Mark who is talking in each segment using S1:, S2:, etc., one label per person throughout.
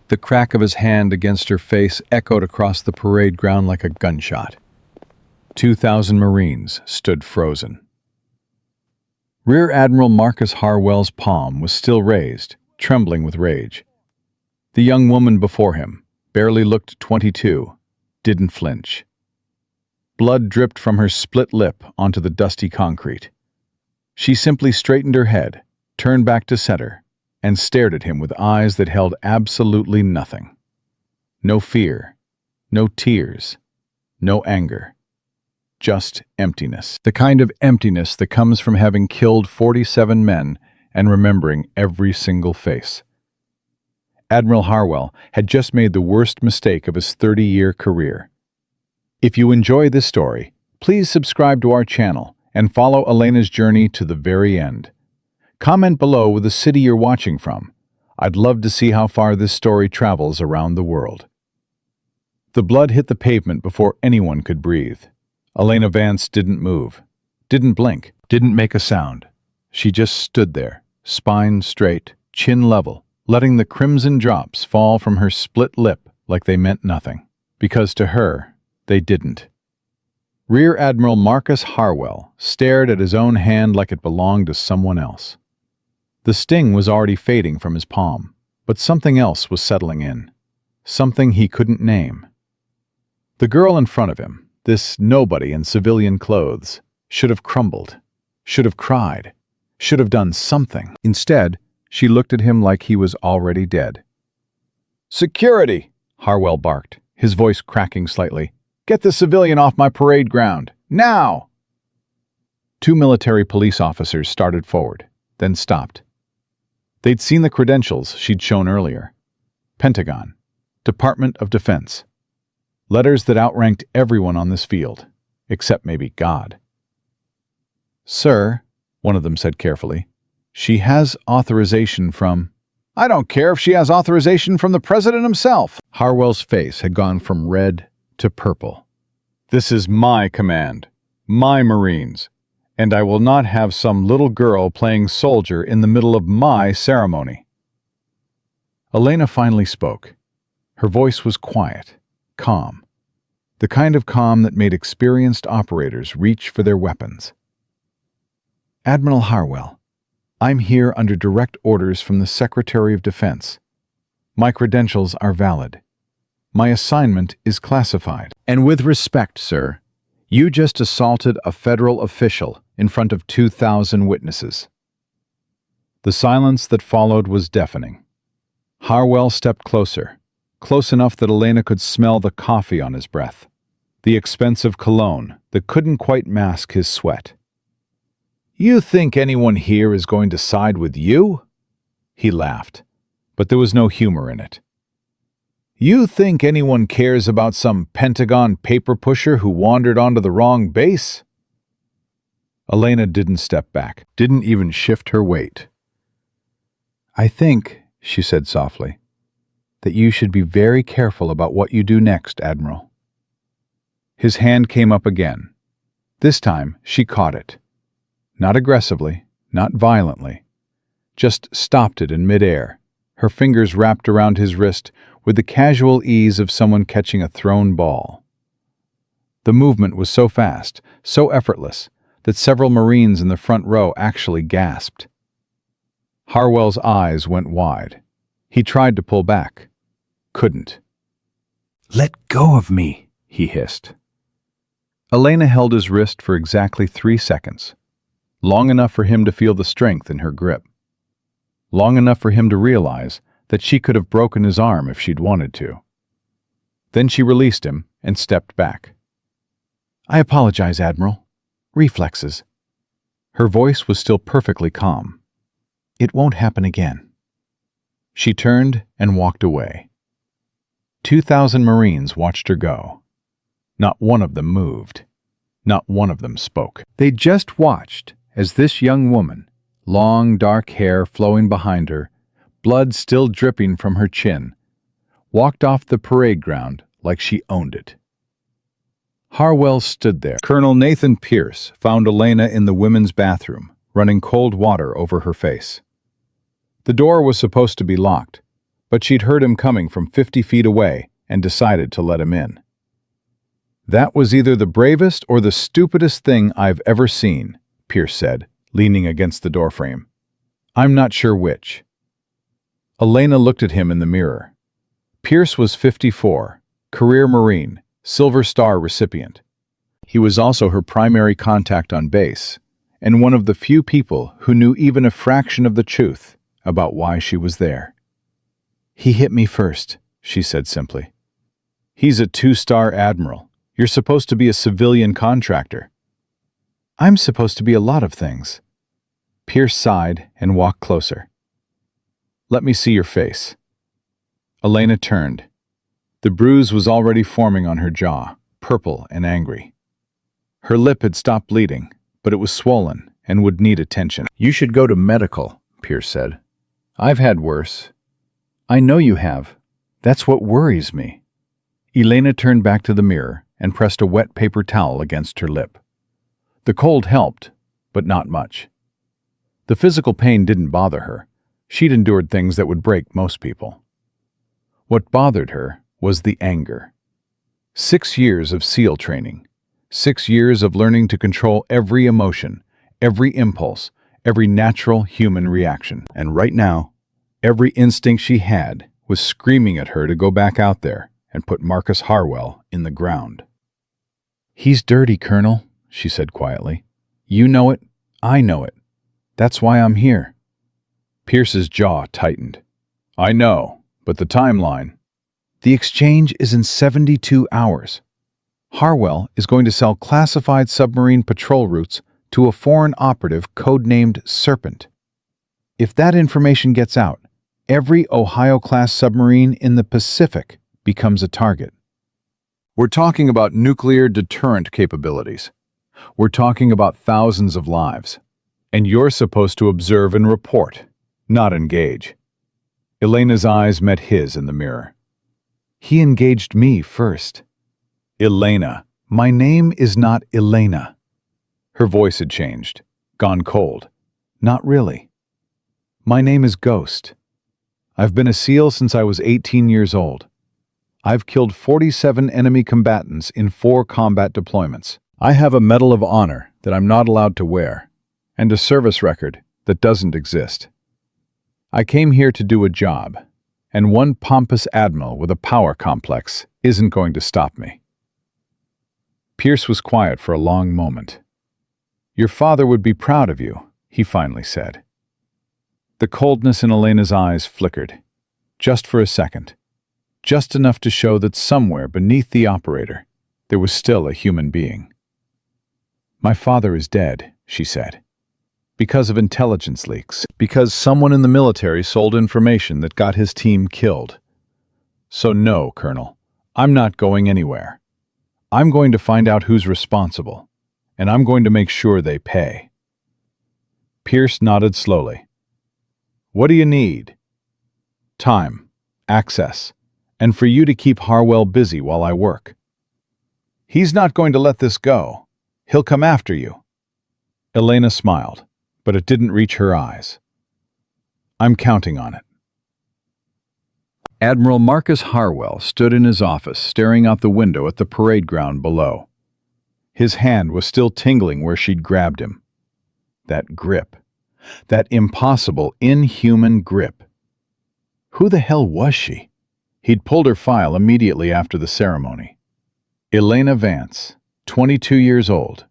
S1: The crack of his hand against her face echoed across the parade ground like a gunshot. 2,000 Marines stood frozen. Rear Admiral Marcus Harwell's palm was still raised, trembling with rage. The young woman before him, barely looked 22, didn't flinch. Blood dripped from her split lip onto the dusty concrete. She simply straightened her head, turned back to center, and stared at him with eyes that held absolutely nothing. No fear, no tears, no anger. Just emptiness. The kind of emptiness that comes from having killed 47 men and remembering every single face. Admiral Harwell had just made the worst mistake of his 30-year career. If you enjoy this story, please subscribe to our channel and follow Elena's journey to the very end. Comment below with the city you're watching from. I'd love to see how far this story travels around the world. The blood hit the pavement before anyone could breathe. Elena Vance didn't move, didn't blink, didn't make a sound. She just stood there, spine straight, chin level, letting the crimson drops fall from her split lip like they meant nothing, because to her, they didn't. Rear Admiral Marcus Harwell stared at his own hand like it belonged to someone else. The sting was already fading from his palm, but something else was settling in, something he couldn't name. The girl in front of him, this nobody in civilian clothes, should have crumbled, should have cried, should have done something. Instead, she looked at him like he was already dead. "Security!" Harwell barked, his voice cracking slightly. "Get the civilian off my parade ground, now!" 2 military police officers started forward, then stopped. They'd seen the credentials she'd shown earlier. Pentagon, Department of Defense. Letters that outranked everyone on this field, except maybe God. "Sir," one of them said carefully, "she has authorization from—" "I don't care if she has authorization from the President himself." Harwell's face had gone from red to purple. "This is my command, my Marines, and I will not have some little girl playing soldier in the middle of my ceremony." Elena finally spoke. Her voice was quiet, calm, the kind of calm that made experienced operators reach for their weapons. "Admiral Harwell, I'm here under direct orders from the Secretary of Defense. My credentials are valid. My assignment is classified. And with respect, sir, you just assaulted a federal official in front of 2,000 witnesses." The silence that followed was deafening. Harwell stepped closer, close enough that Elena could smell the coffee on his breath, the expensive cologne that couldn't quite mask his sweat. "You think anyone here is going to side with you?" He laughed, but there was no humor in it. "You think anyone cares about some Pentagon paper pusher who wandered onto the wrong base?" Elena didn't step back, didn't even shift her weight. "I think," she said softly, "that you should be very careful about what you do next, Admiral." His hand came up again. This time, she caught it. Not aggressively, not violently. Just stopped it in midair, her fingers wrapped around his wrist with the casual ease of someone catching a thrown ball. The movement was so fast, so effortless, that several Marines in the front row actually gasped. Harwell's eyes went wide. He tried to pull back. Couldn't. "Let go of me," he hissed. Elena held his wrist for exactly 3 seconds, long enough for him to feel the strength in her grip, long enough for him to realize that she could have broken his arm if she'd wanted to. Then she released him and stepped back. "I apologize, Admiral. Reflexes." Her voice was still perfectly calm. "It won't happen again." She turned and walked away. 2,000 Marines watched her go. Not one of them moved. Not one of them spoke. They just watched as this young woman, long dark hair flowing behind her, blood still dripping from her chin, walked off the parade ground like she owned it. Harwell stood there. Colonel Nathan Pierce found Elena in the women's bathroom, running cold water over her face. The door was supposed to be locked, but she'd heard him coming from 50 feet away and decided to let him in. "That was either the bravest or the stupidest thing I've ever seen," Pierce said, leaning against the doorframe. "I'm not sure which." Elena looked at him in the mirror. Pierce was 54, career Marine, Silver Star recipient. He was also her primary contact on base, and one of the few people who knew even a fraction of the truth about why she was there. "He hit me first," she said simply. "He's a 2-star admiral. You're supposed to be a civilian contractor." "I'm supposed to be a lot of things." Pierce sighed and walked closer. "Let me see your face." Elena turned. The bruise was already forming on her jaw, purple and angry. Her lip had stopped bleeding, but it was swollen and would need attention. "You should go to medical," Pierce said. "I've had worse." "I know you have. That's what worries me." Elena turned back to the mirror and pressed a wet paper towel against her lip. The cold helped, but not much. The physical pain didn't bother her. She'd endured things that would break most people. What bothered her was the anger. 6 years of SEAL training. 6 years of learning to control every emotion, every impulse, every natural human reaction. And right now, every instinct she had was screaming at her to go back out there and put Marcus Harwell in the ground. "He's dirty, Colonel," she said quietly. "You know it. I know it. That's why I'm here." Pierce's jaw tightened. "I know, but the timeline." "The exchange is in 72 hours. Harwell is going to sell classified submarine patrol routes to a foreign operative codenamed Serpent. If that information gets out, every Ohio-class submarine in the Pacific becomes a target. We're talking about nuclear deterrent capabilities. We're talking about thousands of lives. And you're supposed to observe and report, not engage." Elena's eyes met his in the mirror. "He engaged me first." "Elena, my name is not Elena." Her voice had changed, gone cold. "Not really. My name is Ghost. I've been a SEAL since I was 18 years old. I've killed 47 enemy combatants in 4 combat deployments. I have a Medal of Honor that I'm not allowed to wear, and a service record that doesn't exist. I came here to do a job, and one pompous admiral with a power complex isn't going to stop me." Pierce was quiet for a long moment. "Your father would be proud of you," he finally said. The coldness in Elena's eyes flickered, just for a second, just enough to show that somewhere beneath the operator there was still a human being. "My father is dead," she said. "Because of intelligence leaks. Because someone in the military sold information that got his team killed. So no, Colonel, I'm not going anywhere. I'm going to find out who's responsible, and I'm going to make sure they pay." Pierce nodded slowly. "What do you need?" "Time, access, and for you to keep Harwell busy while I work." "He's not going to let this go. He'll come after you." Elena smiled, but it didn't reach her eyes. "I'm counting on it." Admiral Marcus Harwell stood in his office staring out the window at the parade ground below. His hand was still tingling where she'd grabbed him. That grip. That impossible, inhuman grip. Who the hell was she? He'd pulled her file immediately after the ceremony. Elena Vance, 22 years old,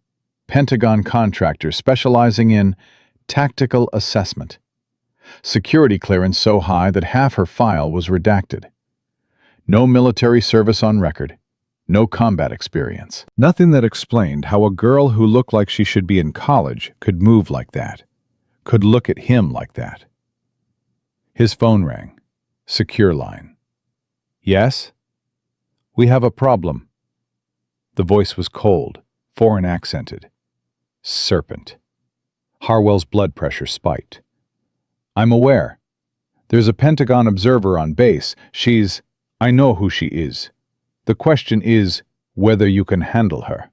S1: Pentagon contractor specializing in tactical assessment. Security clearance so high that half her file was redacted. No military service on record. No combat experience. Nothing that explained how a girl who looked like she should be in college could move like that, could look at him like that. His phone rang. Secure line. "Yes? We have a problem." The voice was cold, foreign accented. Serpent. Harwell's blood pressure spiked. "I'm aware. There's a Pentagon observer on base. I know who she is. The question is whether you can handle her."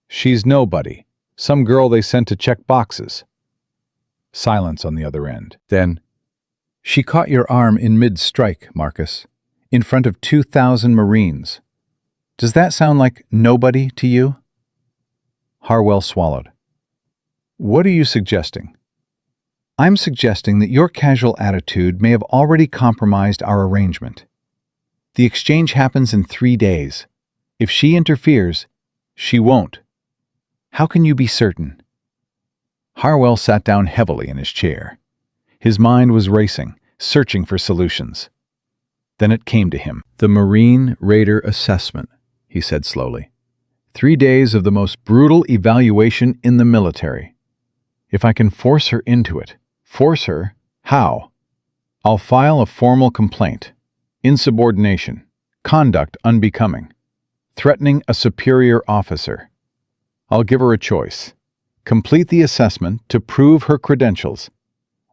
S1: "She's nobody. Some girl they sent to check boxes." Silence on the other end. Then, She caught your arm in mid-strike, Marcus, in front of 2,000 Marines. Does that sound like nobody to you? Harwell swallowed. What are you suggesting? I'm suggesting that your casual attitude may have already compromised our arrangement. The exchange happens in 3 days. If she interferes, she won't. How can you be certain? Harwell sat down heavily in his chair. His mind was racing, searching for solutions. Then it came to him. The Marine Raider Assessment, he said slowly. 3 days of the most brutal evaluation in the military. If I can force her into it, force her, how? I'll file a formal complaint. Insubordination, conduct unbecoming, threatening a superior officer. I'll give her a choice. Complete the assessment to prove her credentials,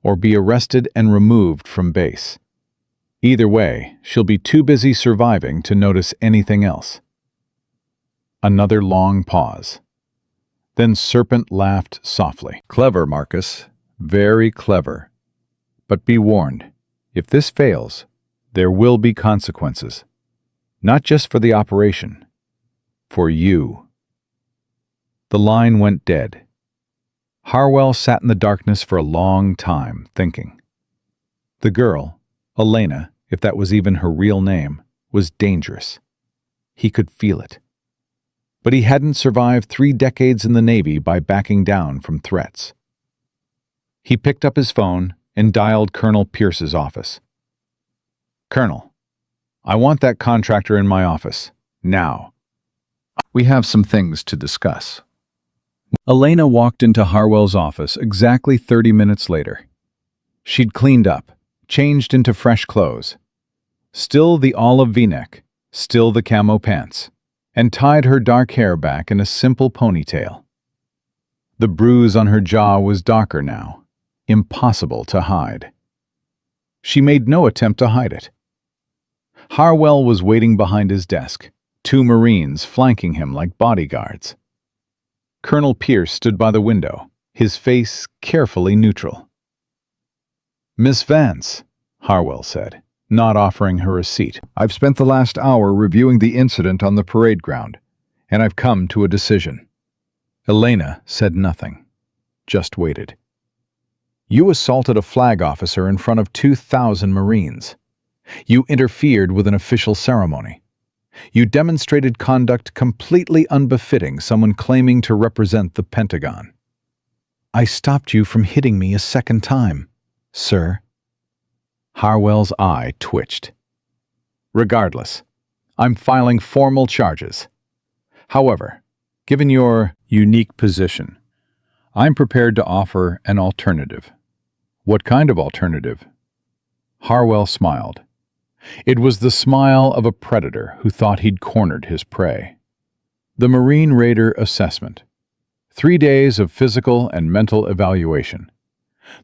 S1: or be arrested and removed from base. Either way, she'll be too busy surviving to notice anything else. Another long pause. Then Serpent laughed softly. Clever, Marcus. Very clever. But be warned, if this fails, there will be consequences. Not just for the operation. For you. The line went dead. Harwell sat in the darkness for a long time, thinking. The girl, Elena, if that was even her real name, was dangerous. He could feel it. But he hadn't survived 3 decades in the Navy by backing down from threats. He picked up his phone and dialed Colonel Pierce's office. Colonel, I want that contractor in my office, now. We have some things to discuss. Elena walked into Harwell's office exactly 30 minutes later. She'd cleaned up, changed into fresh clothes. Still the olive V-neck, still the camo pants, and tied her dark hair back in a simple ponytail. The bruise on her jaw was darker now, impossible to hide. She made no attempt to hide it. Harwell was waiting behind his desk, 2 Marines flanking him like bodyguards. Colonel Pierce stood by the window, his face carefully neutral. Miss Vance, Harwell said, not offering her a seat. I've spent the last hour reviewing the incident on the parade ground, and I've come to a decision. Elena said nothing, just waited. You assaulted a flag officer in front of 2,000 Marines. You interfered with an official ceremony. You demonstrated conduct completely unbefitting someone claiming to represent the Pentagon. I stopped you from hitting me a second time, sir. Harwell's eye twitched. Regardless, I'm filing formal charges. However, given your unique position, I'm prepared to offer an alternative. What kind of alternative? Harwell smiled. It was the smile of a predator who thought he'd cornered his prey. The Marine Raider Assessment. 3 days of physical and mental evaluation.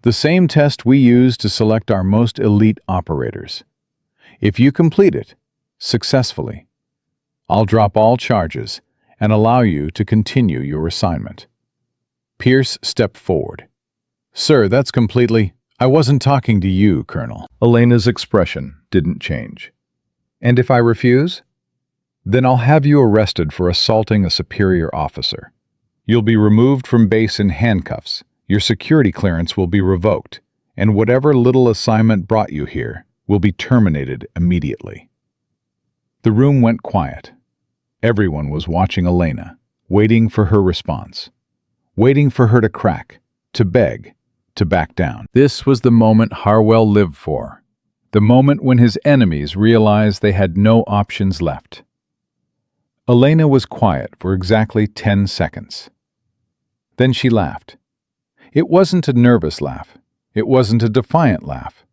S1: The same test we use to select our most elite operators. If you complete it successfully, I'll drop all charges and allow you to continue your assignment. Pierce stepped forward. Sir, that's completely... I wasn't talking to you, Colonel. Elena's expression didn't change. And if I refuse? Then I'll have you arrested for assaulting a superior officer. You'll be removed from base in handcuffs, your security clearance will be revoked, and whatever little assignment brought you here will be terminated immediately. The room went quiet. Everyone was watching Elena, waiting for her response, waiting for her to crack, to beg, to back down. This was the moment Harwell lived for, the moment when his enemies realized they had no options left. Elena was quiet for exactly 10 seconds. Then she laughed. It wasn't a nervous laugh. It wasn't a defiant laugh.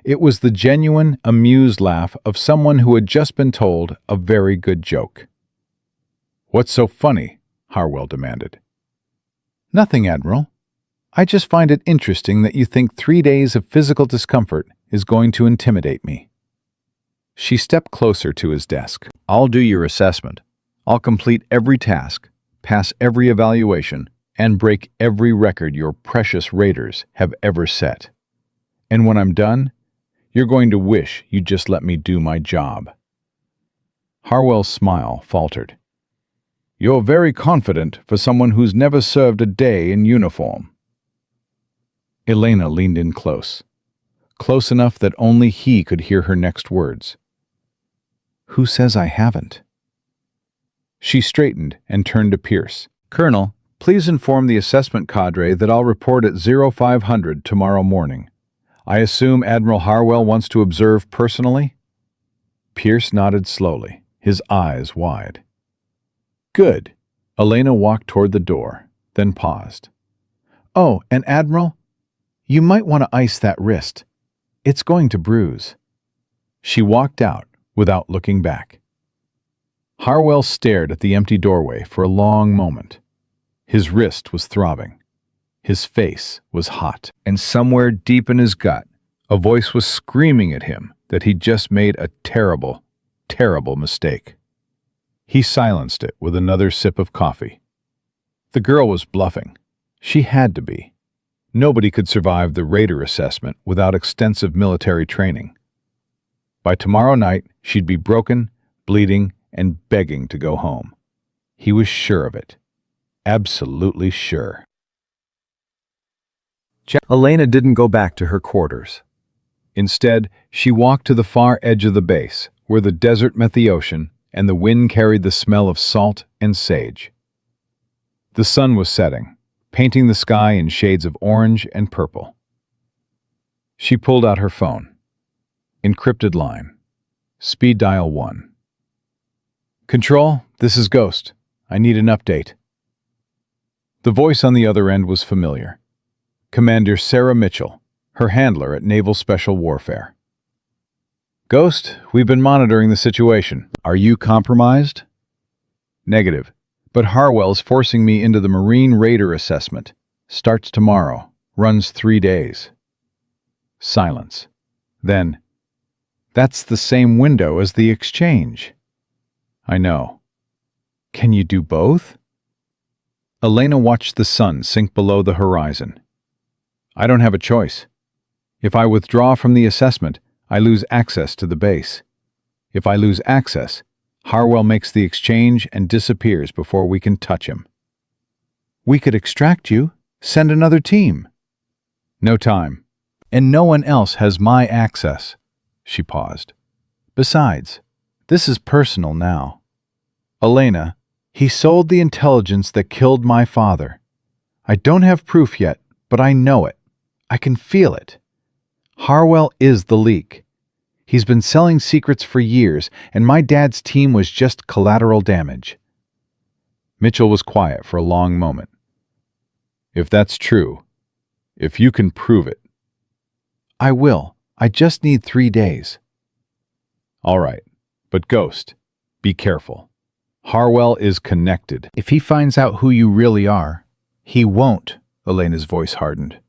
S1: It was the genuine, amused laugh of someone who had just been told a very good joke. What's so funny? Harwell demanded. Nothing, Admiral. I just find it interesting that you think 3 days of physical discomfort is going to intimidate me. She stepped closer to his desk. I'll do your assessment. I'll complete every task, pass every evaluation, and break every record your precious raiders have ever set. And when I'm done, You're going to wish you'd just let me do my job." Harwell's smile faltered. "You're very confident for someone who's never served a day in uniform." Elena leaned in close enough that only he could hear her next words. "Who says I haven't?" She straightened and turned to Pierce. "Colonel, please inform the assessment cadre that I'll report at 0500 tomorrow morning. I assume Admiral Harwell wants to observe personally?" Pierce nodded slowly, his eyes wide. "Good." Elena walked toward the door, then paused. "Oh, and Admiral, you might want to ice that wrist. It's going to bruise." She walked out without looking back. Harwell stared at the empty doorway for a long moment. His wrist was throbbing. His face was hot. And somewhere deep in his gut, a voice was screaming at him that he'd just made a terrible, terrible mistake. He silenced it with another sip of coffee. The girl was bluffing. She had to be. Nobody could survive the Raider assessment without extensive military training. By tomorrow night, she'd be broken, bleeding, and begging to go home. He was sure of it. Absolutely sure. Elena didn't go back to her quarters. Instead, she walked to the far edge of the base, where the desert met the ocean and the wind carried the smell of salt and sage. The sun was setting, painting the sky in shades of orange and purple. She pulled out her phone. Encrypted line. Speed dial 1. "Control, this is Ghost. I need an update." The voice on the other end was familiar. Commander Sarah Mitchell, her handler at Naval Special Warfare. "Ghost, we've been monitoring the situation. Are you compromised?" "Negative, but Harwell's forcing me into the Marine Raider assessment. Starts tomorrow, runs 3 days." Silence. Then, "That's the same window as the exchange." "I know. Can you do both?" Elena watched the sun sink below the horizon. "I don't have a choice. If I withdraw from the assessment, I lose access to the base. If I lose access, Harwell makes the exchange and disappears before we can touch him." "We could extract you. Send another team." "No time. And no one else has my access." She paused. "Besides, this is personal now. Elena, he sold the intelligence that killed my father. I don't have proof yet, but I know it. I can feel it. Harwell is the leak. He's been selling secrets for years, and my dad's team was just collateral damage." Mitchell was quiet for a long moment. "If that's true, if you can prove it." "I will. I just need 3 days." "All right, but Ghost, be careful. Harwell is connected. If he finds out who you really are, he won't." Elena's voice hardened.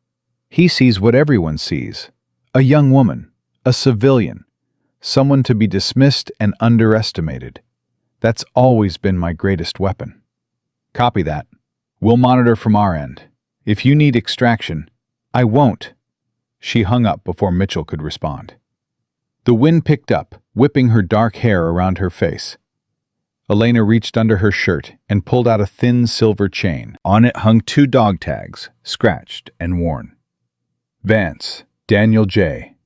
S1: "He sees what everyone sees. A young woman, a civilian, someone to be dismissed and underestimated. That's always been my greatest weapon." "Copy that. We'll monitor from our end. If you need extraction..." "I won't." She hung up before Mitchell could respond. The wind picked up, whipping her dark hair around her face. Elena reached under her shirt and pulled out a thin silver chain. On it hung 2 dog tags, scratched and worn. "Vance, Daniel J.,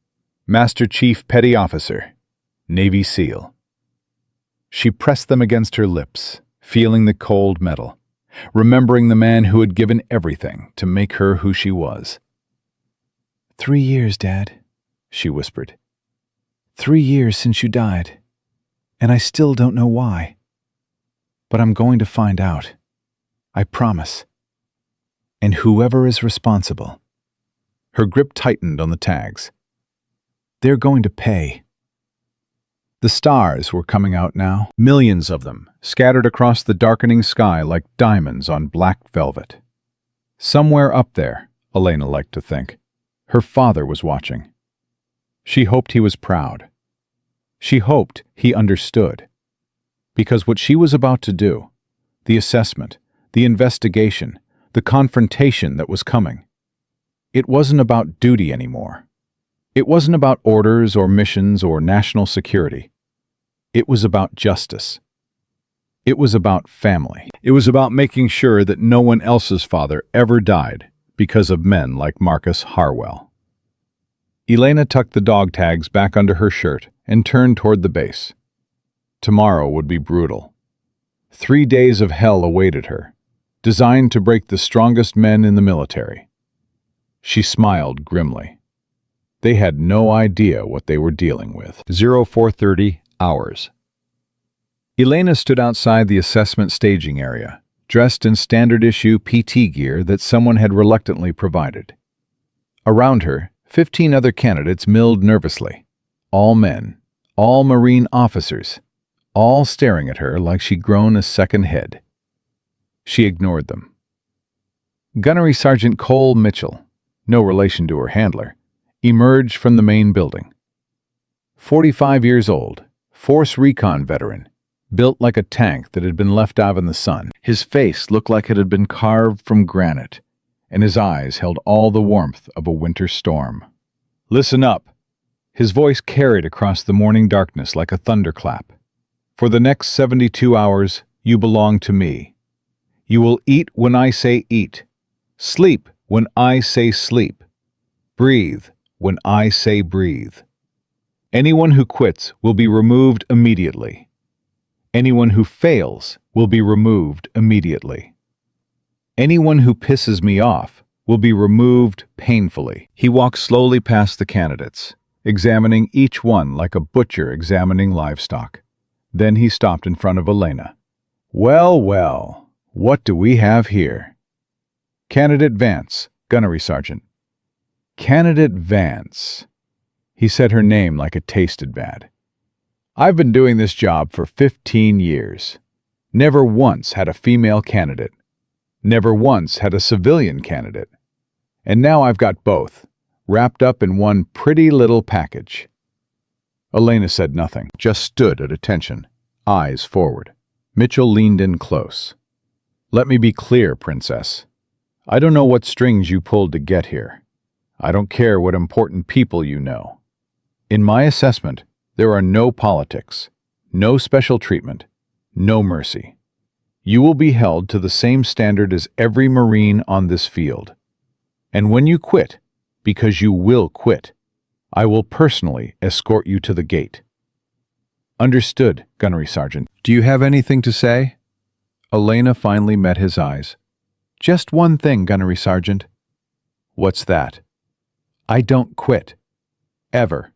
S1: Master Chief Petty Officer, Navy SEAL." She pressed them against her lips, feeling the cold metal, remembering the man who had given everything to make her who she was. 3 years, Dad," she whispered. 3 years since you died, and I still don't know why. But I'm going to find out. I promise. And whoever is responsible..." Her grip tightened on the tags. "They're going to pay." The stars were coming out now, millions of them, scattered across the darkening sky like diamonds on black velvet. Somewhere up there, Elena liked to think, her father was watching. She hoped he was proud. She hoped he understood. Because what she was about to do, the assessment, the investigation, the confrontation that was coming, it wasn't about duty anymore. It wasn't about orders or missions or national security. It was about justice. It was about family. It was about making sure that no one else's father ever died because of men like Marcus Harwell. Elena tucked the dog tags back under her shirt and turned toward the base. Tomorrow would be brutal. 3 days of hell awaited her, designed to break the strongest men in the military. She smiled grimly. They had no idea what they were dealing with. 0430 hours. Elena stood outside the assessment staging area, dressed in standard-issue PT gear that someone had reluctantly provided. Around her, 15 other candidates milled nervously. All men, all Marine officers, all staring at her like she'd grown a second head. She ignored them. Gunnery Sergeant Cole Mitchell, no relation to her handler, emerged from the main building. 45 years old, Force Recon veteran, built like a tank that had been left out in the sun. His face looked like it had been carved from granite, and his eyes held all the warmth of a winter storm. "Listen up." His voice carried across the morning darkness like a thunderclap. "For the next 72 hours, you belong to me. You will eat when I say eat, sleep when I say sleep, breathe when I say breathe. Anyone who quits will be removed immediately. Anyone who fails will be removed immediately. Anyone who pisses me off will be removed painfully." He walked slowly past the candidates, examining each one like a butcher examining livestock. Then he stopped in front of Elena. "Well, well, what do we have here?" "Candidate Vance, Gunnery Sergeant." "Candidate Vance." He said her name like it tasted bad. "I've been doing this job for 15 years. Never once had a female candidate. Never once had a civilian candidate. And now I've got both, wrapped up in one pretty little package." Elena said nothing, just stood at attention, eyes forward. Mitchell leaned in close. "Let me be clear, Princess. I don't know what strings you pulled to get here. I don't care what important people you know. In my assessment, there are no politics, no special treatment, no mercy. You will be held to the same standard as every Marine on this field. And when you quit, because you will quit, I will personally escort you to the gate." "Understood, Gunnery Sergeant. Do you have anything to say?" Elena finally met his eyes. "Just one thing, Gunnery Sergeant." "What's that?" "I don't quit. Ever."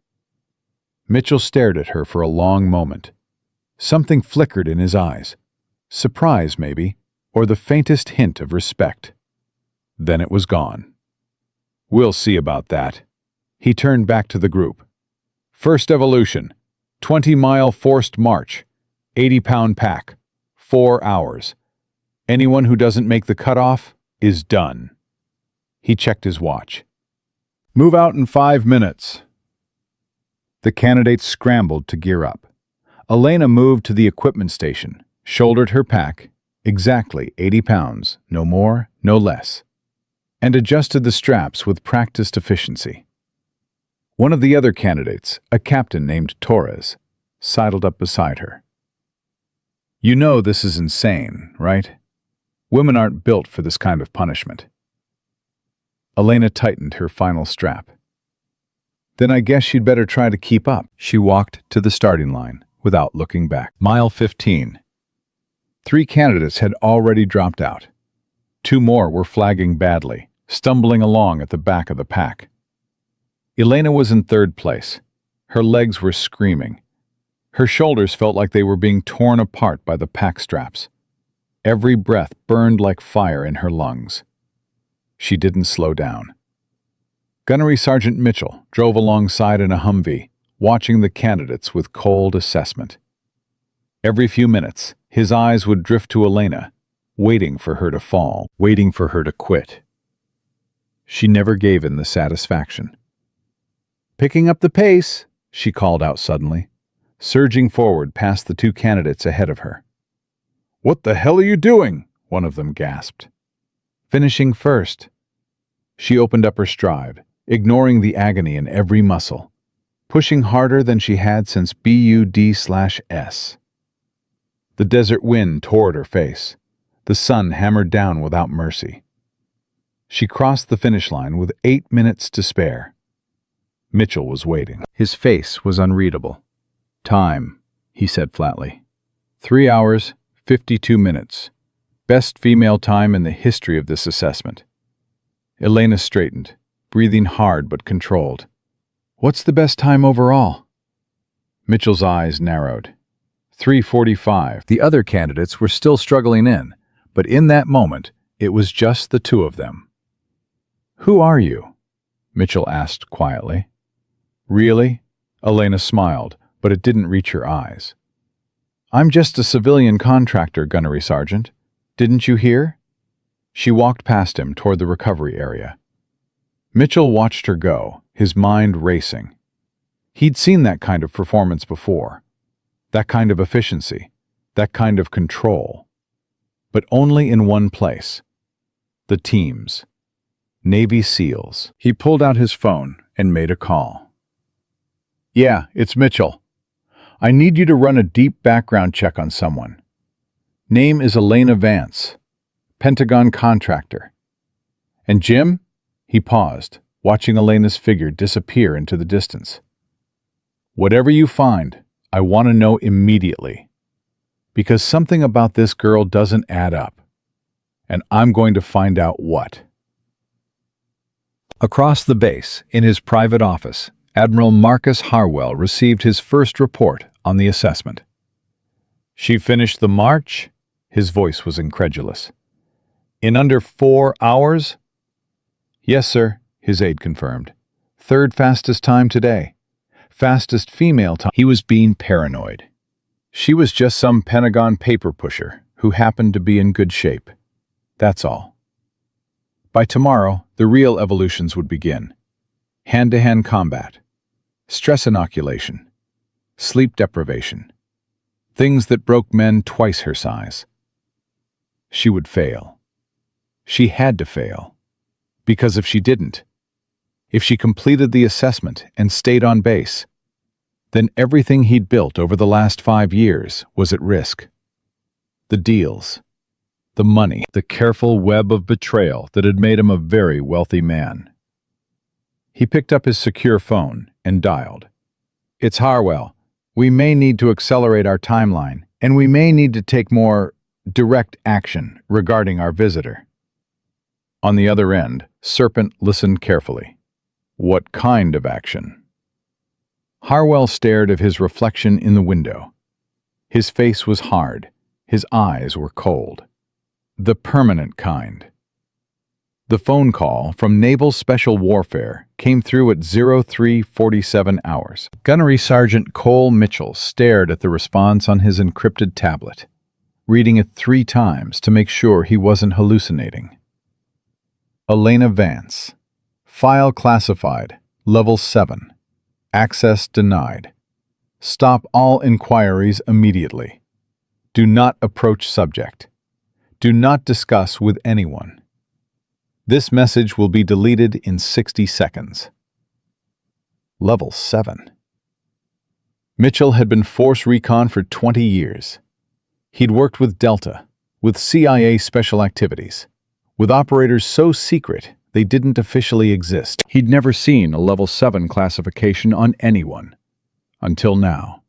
S1: Mitchell stared at her for a long moment. Something flickered in his eyes. Surprise, maybe, or the faintest hint of respect. Then it was gone. "We'll see about that." He turned back to the group. "First evolution, 20-mile forced march, 80-pound pack, 4 hours. Anyone who doesn't make the cutoff is done." He checked his watch. "Move out in 5 minutes." The candidates scrambled to gear up. Elena moved to the equipment station, shouldered her pack, exactly 80 pounds, no more, no less, and adjusted the straps with practiced efficiency. One of the other candidates, a captain named Torres, sidled up beside her. "You know this is insane, right? Women aren't built for this kind of punishment." Elena tightened her final strap. "Then I guess she'd better try to keep up." She walked to the starting line without looking back. Mile 15. 3 candidates had already dropped out. 2 more were flagging badly, stumbling along at the back of the pack. Elena was in 3rd place. Her legs were screaming. Her shoulders felt like they were being torn apart by the pack straps. Every breath burned like fire in her lungs. She didn't slow down. Gunnery Sergeant Mitchell drove alongside in a Humvee, watching the candidates with cold assessment. Every few minutes, his eyes would drift to Elena, waiting for her to fall, waiting for her to quit. She never gave in the satisfaction. "Picking up the pace," she called out suddenly, surging forward past the 2 candidates ahead of her. "What the hell are you doing?" one of them gasped. "Finishing first." She opened up her stride, ignoring the agony in every muscle, pushing harder than she had since BUD/S. The desert wind tore at her face. The sun hammered down without mercy. She crossed the finish line with 8 minutes to spare. Mitchell was waiting. His face was unreadable. "Time," he said flatly. 3 hours, 52 minutes. Best female time in the history of this assessment. Elena straightened, breathing hard but controlled. "What's the best time overall?" Mitchell's eyes narrowed. 3:45. The other candidates were still struggling in, but in that moment, it was just the two of them. "Who are you?" Mitchell asked quietly. "Really?" Elena smiled, but it didn't reach her eyes. "I'm just a civilian contractor, Gunnery Sergeant. Didn't you hear?" She walked past him toward the recovery area. Mitchell watched her go, his mind racing. He'd seen that kind of performance before. That kind of efficiency. That kind of control. But only in one place. The teams. Navy SEALs. He pulled out his phone and made a call. "Yeah, it's Mitchell. I need you to run a deep background check on someone. Name is Elena Vance, Pentagon contractor. And Jim?" He paused, watching Elena's figure disappear into the distance. "Whatever you find, I want to know immediately. Because something about this girl doesn't add up. And I'm going to find out what." Across the base, in his private office, Admiral Marcus Harwell received his first report on the assessment. "She finished the march?" His voice was incredulous. "In under 4 hours?" "Yes, sir," his aide confirmed. "Third fastest time today. Fastest female time." He was being paranoid. She was just some Pentagon paper pusher who happened to be in good shape. That's all. By tomorrow, the real evolutions would begin. Hand-to-hand combat, stress inoculation, sleep deprivation, things that broke men twice her size. She would fail. She had to fail. Because if she didn't, if she completed the assessment and stayed on base, then everything he'd built over the last 5 years was at risk. The deals, the money, the careful web of betrayal that had made him a very wealthy man. He picked up his secure phone and dialed. "It's Harwell. We may need to accelerate our timeline, and we may need to take more direct action regarding our visitor." On the other end, Serpent listened carefully. "What kind of action?" Harwell stared at his reflection in the window. His face was hard. His eyes were cold. The permanent kind. The phone call from Naval Special Warfare came through at 03:47 hours. Gunnery Sergeant Cole Mitchell stared at the response on his encrypted tablet, reading it 3 times to make sure he wasn't hallucinating. Elena Vance. File classified. Level 7. Access denied. Stop all inquiries immediately. Do not approach subject. Do not discuss with anyone. This message will be deleted in 60 seconds. Level 7. Mitchell had been Force Recon for 20 years. He'd worked with Delta, with CIA Special Activities, with operators so secret they didn't officially exist. He'd never seen a Level 7 classification on anyone. Until now.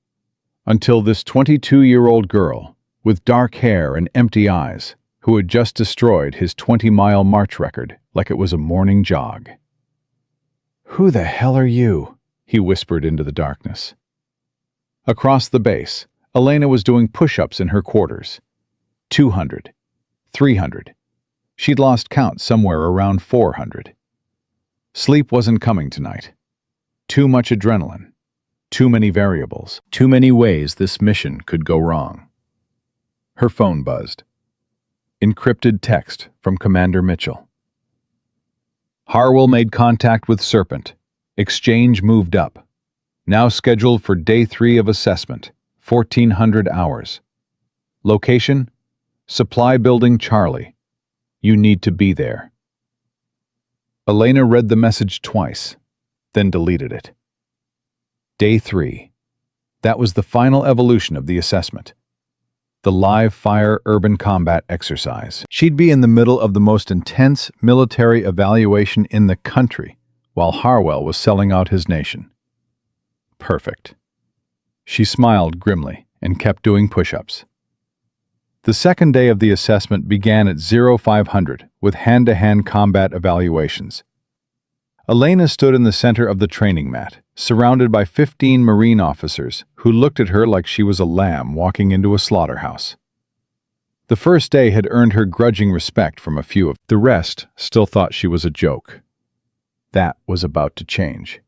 S1: Until this 22-year-old girl, with dark hair and empty eyes, who had just destroyed his 20-mile march record like it was a morning jog. "Who the hell are you?" he whispered into the darkness. Across the base, Elena was doing push-ups in her quarters. 200. 300. She'd lost count somewhere around 400. Sleep wasn't coming tonight. Too much adrenaline. Too many variables. Too many ways this mission could go wrong. Her phone buzzed. Encrypted text from Commander Mitchell. Harwell made contact with Serpent. Exchange moved up. Now scheduled for Day 3 of assessment, 1400 hours. Location? Supply Building Charlie. You need to be there. Elena read the message twice, then deleted it. Day 3. That was the final evolution of the assessment. The live fire urban combat exercise. She'd be in the middle of the most intense military evaluation in the country, while Harwell was selling out his nation. Perfect. She smiled grimly and kept doing push-ups. The second day of the assessment began at 0500 with hand-to-hand combat evaluations. Elena stood in the center of the training mat, surrounded by 15 Marine officers who looked at her like she was a lamb walking into a slaughterhouse. The first day had earned her grudging respect from a few of the rest still thought she was a joke. That was about to change.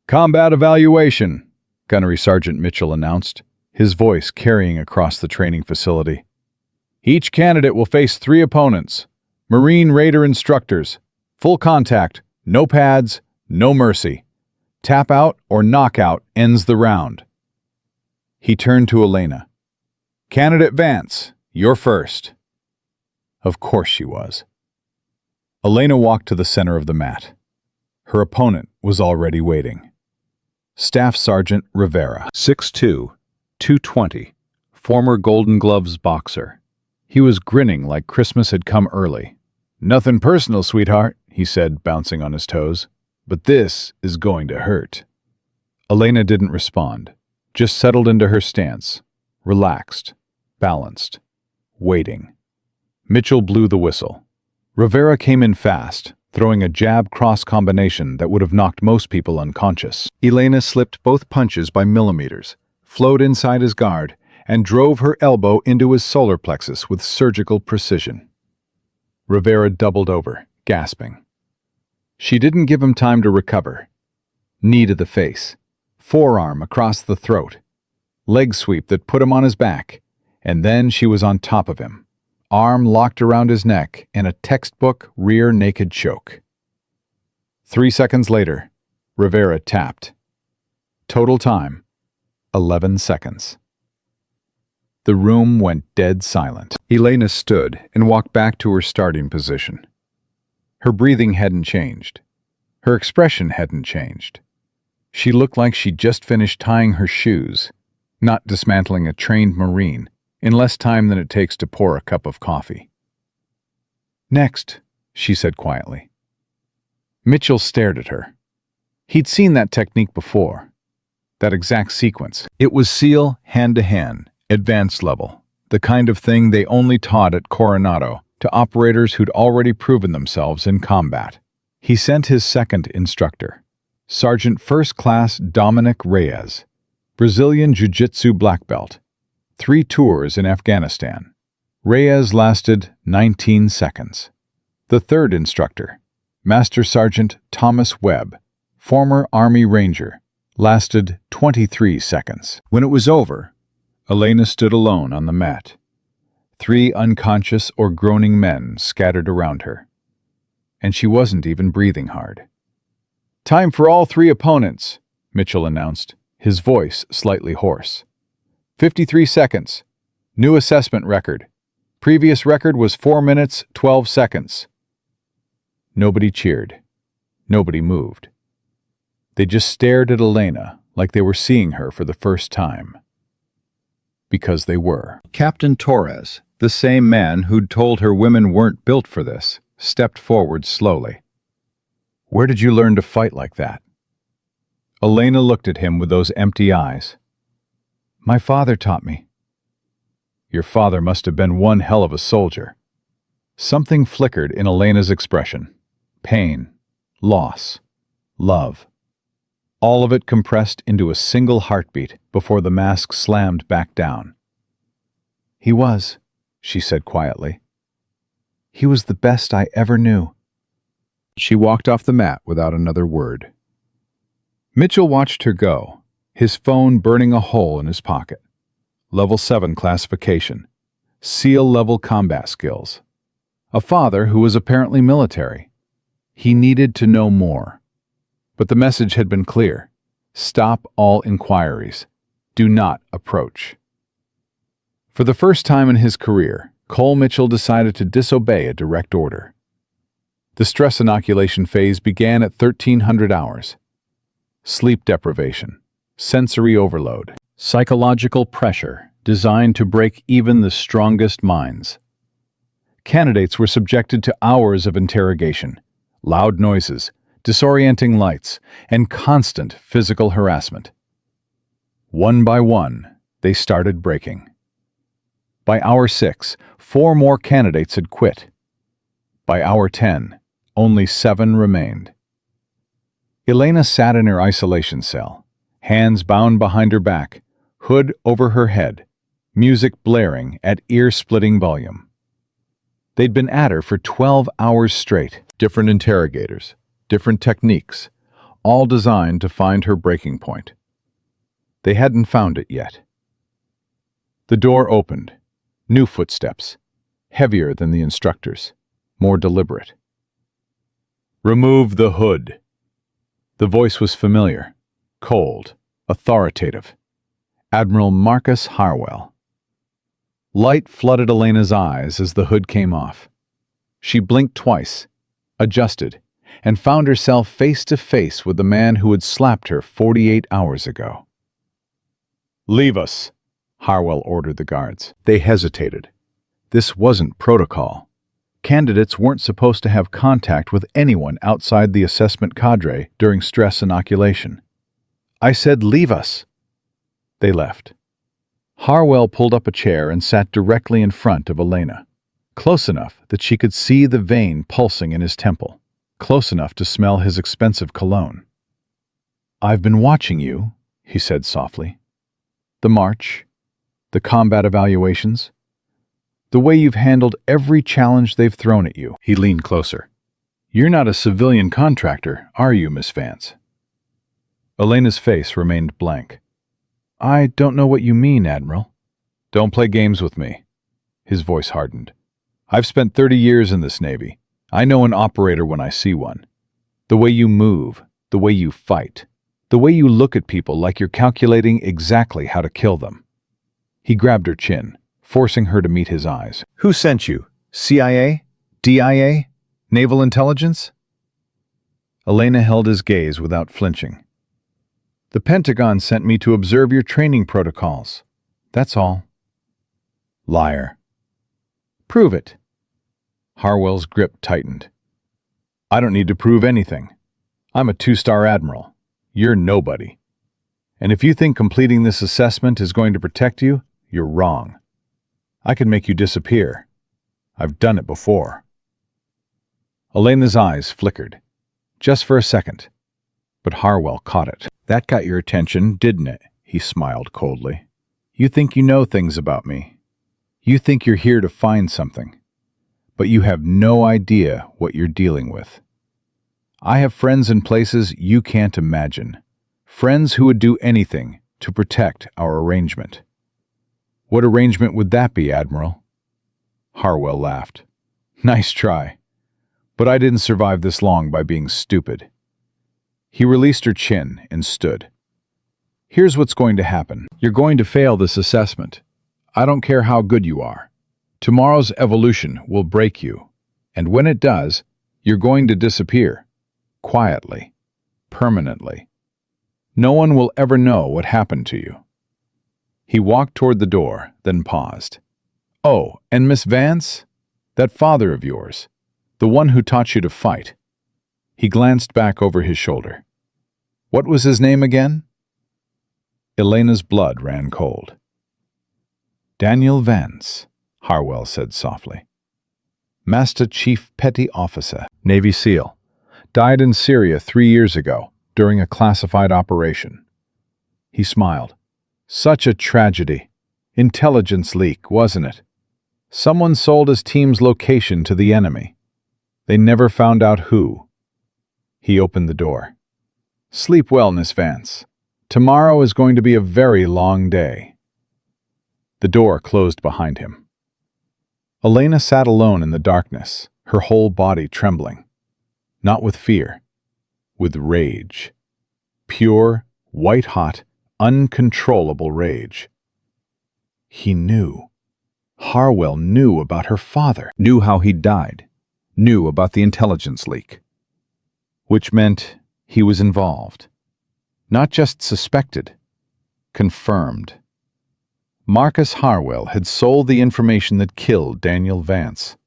S1: "Combat evaluation," Gunnery Sergeant Mitchell announced, his voice carrying across the training facility. "Each candidate will face 3 opponents, Marine Raider instructors. Full contact, no pads, no mercy. Tap out or knockout ends the round." He turned to Elena. "Candidate Vance, you're first." Of course she was. Elena walked to the center of the mat. Her opponent was already waiting. Staff Sergeant Rivera, 6'2", 220, former Golden Gloves boxer. He was grinning like Christmas had come early. "Nothing personal, sweetheart," he said, bouncing on his toes. "But this is going to hurt." Elena didn't respond, just settled into her stance, relaxed, balanced, waiting. Mitchell blew the whistle. Rivera came in fast, throwing a jab-cross combination that would have knocked most people unconscious. Elena slipped both punches by millimeters, flowed inside his guard, and drove her elbow into his solar plexus with surgical precision. Rivera doubled over, gasping. She didn't give him time to recover. Knee to the face, forearm across the throat, leg sweep that put him on his back, and then she was on top of him, arm locked around his neck in a textbook rear naked choke. 3 seconds later, Rivera tapped. Total time, 11 seconds. The room went dead silent. Elena stood and walked back to her starting position. Her breathing hadn't changed. Her expression hadn't changed. She looked like she'd just finished tying her shoes, not dismantling a trained Marine, in less time than it takes to pour a cup of coffee. "Next," she said quietly. Mitchell stared at her. He'd seen that technique before, that exact sequence. It was SEAL hand-to-hand, advanced level, the kind of thing they only taught at Coronado to operators who'd already proven themselves in combat. He sent his second instructor, Sergeant First Class Dominic Reyes, Brazilian Jiu-Jitsu black belt. 3 tours in Afghanistan. Reyes lasted 19 seconds. The third instructor, Master Sergeant Thomas Webb, former Army Ranger, lasted 23 seconds. When it was over, Elena stood alone on the mat. 3 unconscious or groaning men scattered around her. And she wasn't even breathing hard. "Time for all 3 opponents," Mitchell announced, his voice slightly hoarse. 53 seconds. New assessment record. Previous record was 4 minutes, 12 seconds. Nobody cheered. Nobody moved. They just stared at Elena like they were seeing her for the first time. Because they were. Captain Torres, the same man who'd told her women weren't built for this, stepped forward slowly. "Where did you learn to fight like that?" Elena looked at him with those empty eyes. "My father taught me." "Your father must have been one hell of a soldier." Something flickered in Elena's expression. Pain, loss, love. All of it compressed into a single heartbeat before the mask slammed back down. "He was," she said quietly. "He was the best I ever knew." She walked off the mat without another word. Mitchell watched her go, his phone burning a hole in his pocket. Level 7 classification. SEAL-level combat skills. A father who was apparently military. He needed to know more. But the message had been clear. Stop all inquiries. Do not approach. For the first time in his career, Cole Mitchell decided to disobey a direct order. The stress inoculation phase began at 1300 hours. Sleep deprivation, sensory overload, psychological pressure designed to break even the strongest minds. Candidates were subjected to hours of interrogation, loud noises, disorienting lights, and constant physical harassment. One by one, they started breaking. By hour 6, 4 more candidates had quit. By hour 10, only 7 remained. Elena sat in her isolation cell, hands bound behind her back, hood over her head, music blaring at ear-splitting volume. They'd been at her for 12 hours straight. Different interrogators, different techniques, all designed to find her breaking point. They hadn't found it yet. The door opened. New footsteps, heavier than the instructors, more deliberate. "Remove the hood." The voice was familiar, cold, authoritative. Admiral Marcus Harwell. Light flooded Elena's eyes as the hood came off. She blinked twice, adjusted, and found herself face to face with the man who had slapped her 48 hours ago. "Leave us," Harwell ordered the guards. They hesitated. This wasn't protocol. Candidates weren't supposed to have contact with anyone outside the assessment cadre during stress inoculation. "I said leave us." They left. Harwell pulled up a chair and sat directly in front of Elena, close enough that she could see the vein pulsing in his temple, close enough to smell his expensive cologne. "I've been watching you," he said softly. "The march, the combat evaluations, the way you've handled every challenge they've thrown at you." He leaned closer. "You're not a civilian contractor, are you, Miss Vance?" Elena's face remained blank. "I don't know what you mean, Admiral." "Don't play games with me." His voice hardened. "I've spent 30 years in this Navy. I know an operator when I see one. The way you move, the way you fight, the way you look at people like you're calculating exactly how to kill them." He grabbed her chin, forcing her to meet his eyes. "Who sent you? CIA? DIA? Naval Intelligence?" Elena held his gaze without flinching. "The Pentagon sent me to observe your training protocols. That's all." "Liar." "Prove it." Harwell's grip tightened. "I don't need to prove anything. I'm a 2-star admiral. You're nobody. And if you think completing this assessment is going to protect you, you're wrong. I can make you disappear. I've done it before." Elena's eyes flickered, just for a second, but Harwell caught it. "That got your attention, didn't it?" He smiled coldly. "You think you know things about me. You think you're here to find something, but you have no idea what you're dealing with. I have friends in places you can't imagine, friends who would do anything to protect our arrangement." "What arrangement would that be, Admiral?" Harwell laughed. "Nice try. But I didn't survive this long by being stupid." He released her chin and stood. "Here's what's going to happen. You're going to fail this assessment. I don't care how good you are. Tomorrow's evolution will break you, and when it does, you're going to disappear. Quietly. Permanently. No one will ever know what happened to you." He walked toward the door, then paused. "Oh, and Miss Vance? That father of yours, the one who taught you to fight." He glanced back over his shoulder. "What was his name again?" Elena's blood ran cold. "Daniel Vance," Harwell said softly. "Master Chief Petty Officer, Navy SEAL. Died in Syria 3 years ago, during a classified operation." He smiled. "Such a tragedy. Intelligence leak, wasn't it? Someone sold his team's location to the enemy. They never found out who." He opened the door. "Sleep well, Miss Vance. Tomorrow is going to be a very long day." The door closed behind him. Elena sat alone in the darkness, her whole body trembling. Not with fear, with rage. Pure, white-hot, uncontrollable rage. He knew. Harwell knew about her father, knew how he died, knew about the intelligence leak, which meant he was involved. Not just suspected, confirmed. Marcus Harwell had sold the information that killed Daniel Vance.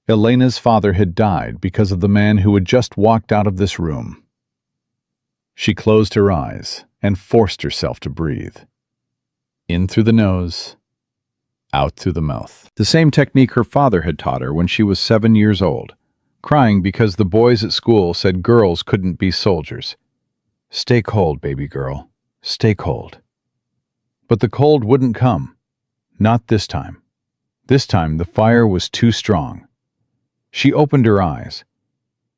S1: Elena's father had died because of the man who had just walked out of this room. She closed her eyes and forced herself to breathe. In through the nose, out through the mouth. The same technique her father had taught her when she was 7 years old, crying because the boys at school said girls couldn't be soldiers. Stay cold, baby girl. Stay cold. But the cold wouldn't come. Not this time. This time the fire was too strong. She opened her eyes.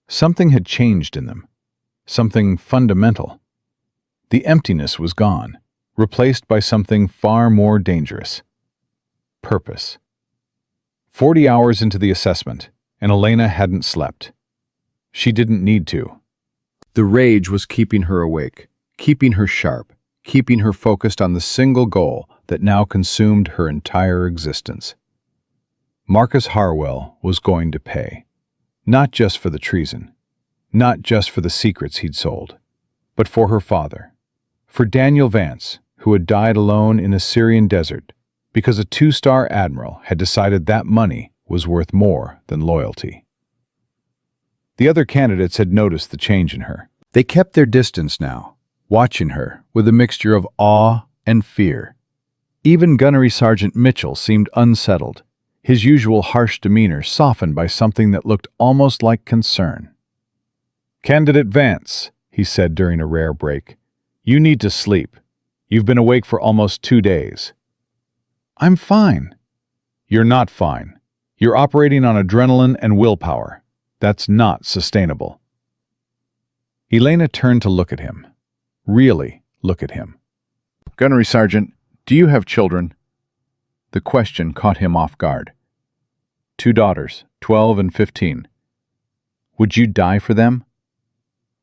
S1: Something had changed in them. Something fundamental. The emptiness was gone, replaced by something far more dangerous. Purpose. 40 hours into the assessment, and Elena hadn't slept. She didn't need to. The rage was keeping her awake, keeping her sharp, keeping her focused on the single goal that now consumed her entire existence. Marcus Harwell was going to pay, not just for the treason, not just for the secrets he'd sold, but for her father, for Daniel Vance, who had died alone in a Syrian desert because a 2-star admiral had decided that money was worth more than loyalty. The other candidates had noticed the change in her. They kept their distance now, watching her with a mixture of awe and fear. Even Gunnery Sergeant Mitchell seemed unsettled, his usual harsh demeanor softened by something that looked almost like concern. "Candidate Vance," he said during a rare break, "you need to sleep. You've been awake for almost 2 days." "I'm fine." "You're not fine. You're operating on adrenaline and willpower. That's not sustainable." Elena turned to look at him. Really look at him. "Gunnery Sergeant, do you have children?" The question caught him off guard. 2 daughters, 12 and 15. "Would you die for them?"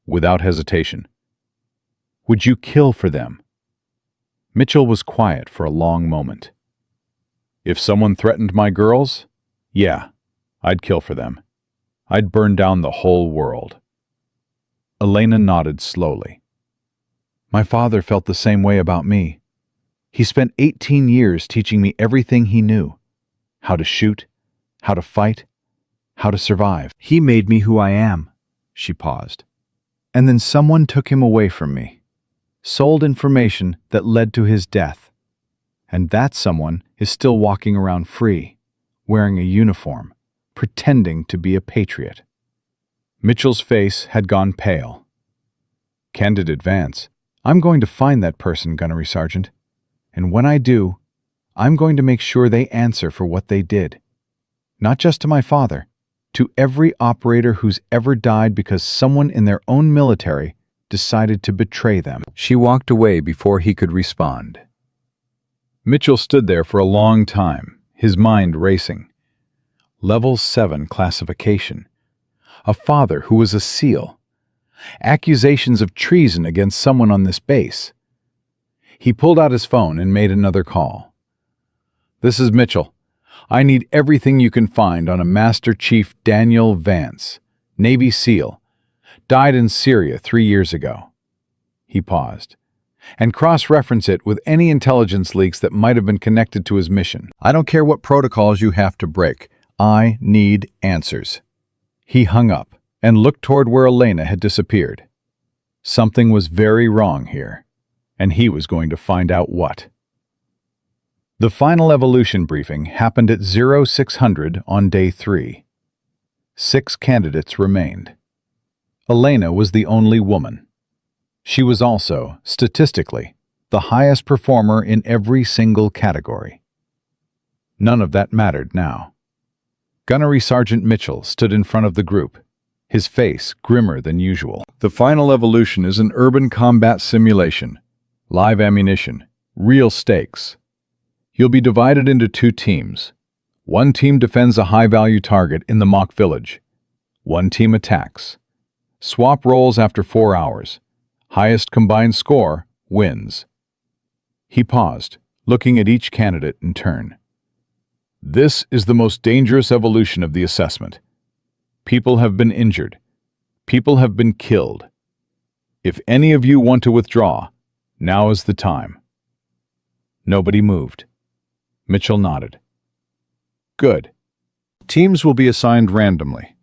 S1: Without hesitation. "Would you kill for them?" Mitchell was quiet for a long moment. "If someone threatened my girls, yeah, I'd kill for them. I'd burn down the whole world." Elena nodded slowly. "My father felt the same way about me. He spent 18 years teaching me everything he knew. How to shoot, how to fight, how to survive. He made me who I am." She paused. "And then someone took him away from me. Sold information that led to his death. And that someone is still walking around free, wearing a uniform, pretending to be a patriot." Mitchell's face had gone pale. "Candidate Vance, I'm going to find that person, Gunnery Sergeant. And when I do, I'm going to make sure they answer for what they did. Not just to my father, to every operator who's ever died because someone in their own military decided to betray them." She walked away before he could respond. Mitchell stood there for a long time, his mind racing. Level 7 classification. A father who was a SEAL. Accusations of treason against someone on this base. He pulled out his phone and made another call. "This is Mitchell. I need everything you can find on a Master Chief Daniel Vance, Navy SEAL. Died in Syria 3 years ago." He paused. "And cross-reference it with any intelligence leaks that might have been connected to his mission. I don't care what protocols you have to break. I need answers." He hung up and looked toward where Elena had disappeared. Something was very wrong here, and he was going to find out what. The final evolution briefing happened at 0600 on day 3. 6 candidates remained. Elena was the only woman. She was also, statistically, the highest performer in every single category. None of that mattered now. Gunnery Sergeant Mitchell stood in front of the group, his face grimmer than usual. "The final evolution is an urban combat simulation. Live ammunition. Real stakes. You'll be divided into 2 teams. One team defends a high-value target in the mock village. One team attacks. Swap roles after 4 hours. Highest combined score wins." He paused, looking at each candidate in turn. "This is the most dangerous evolution of the assessment. People have been injured. People have been killed. If any of you want to withdraw, now is the time." Nobody moved. Mitchell nodded. "Good. Teams will be assigned randomly.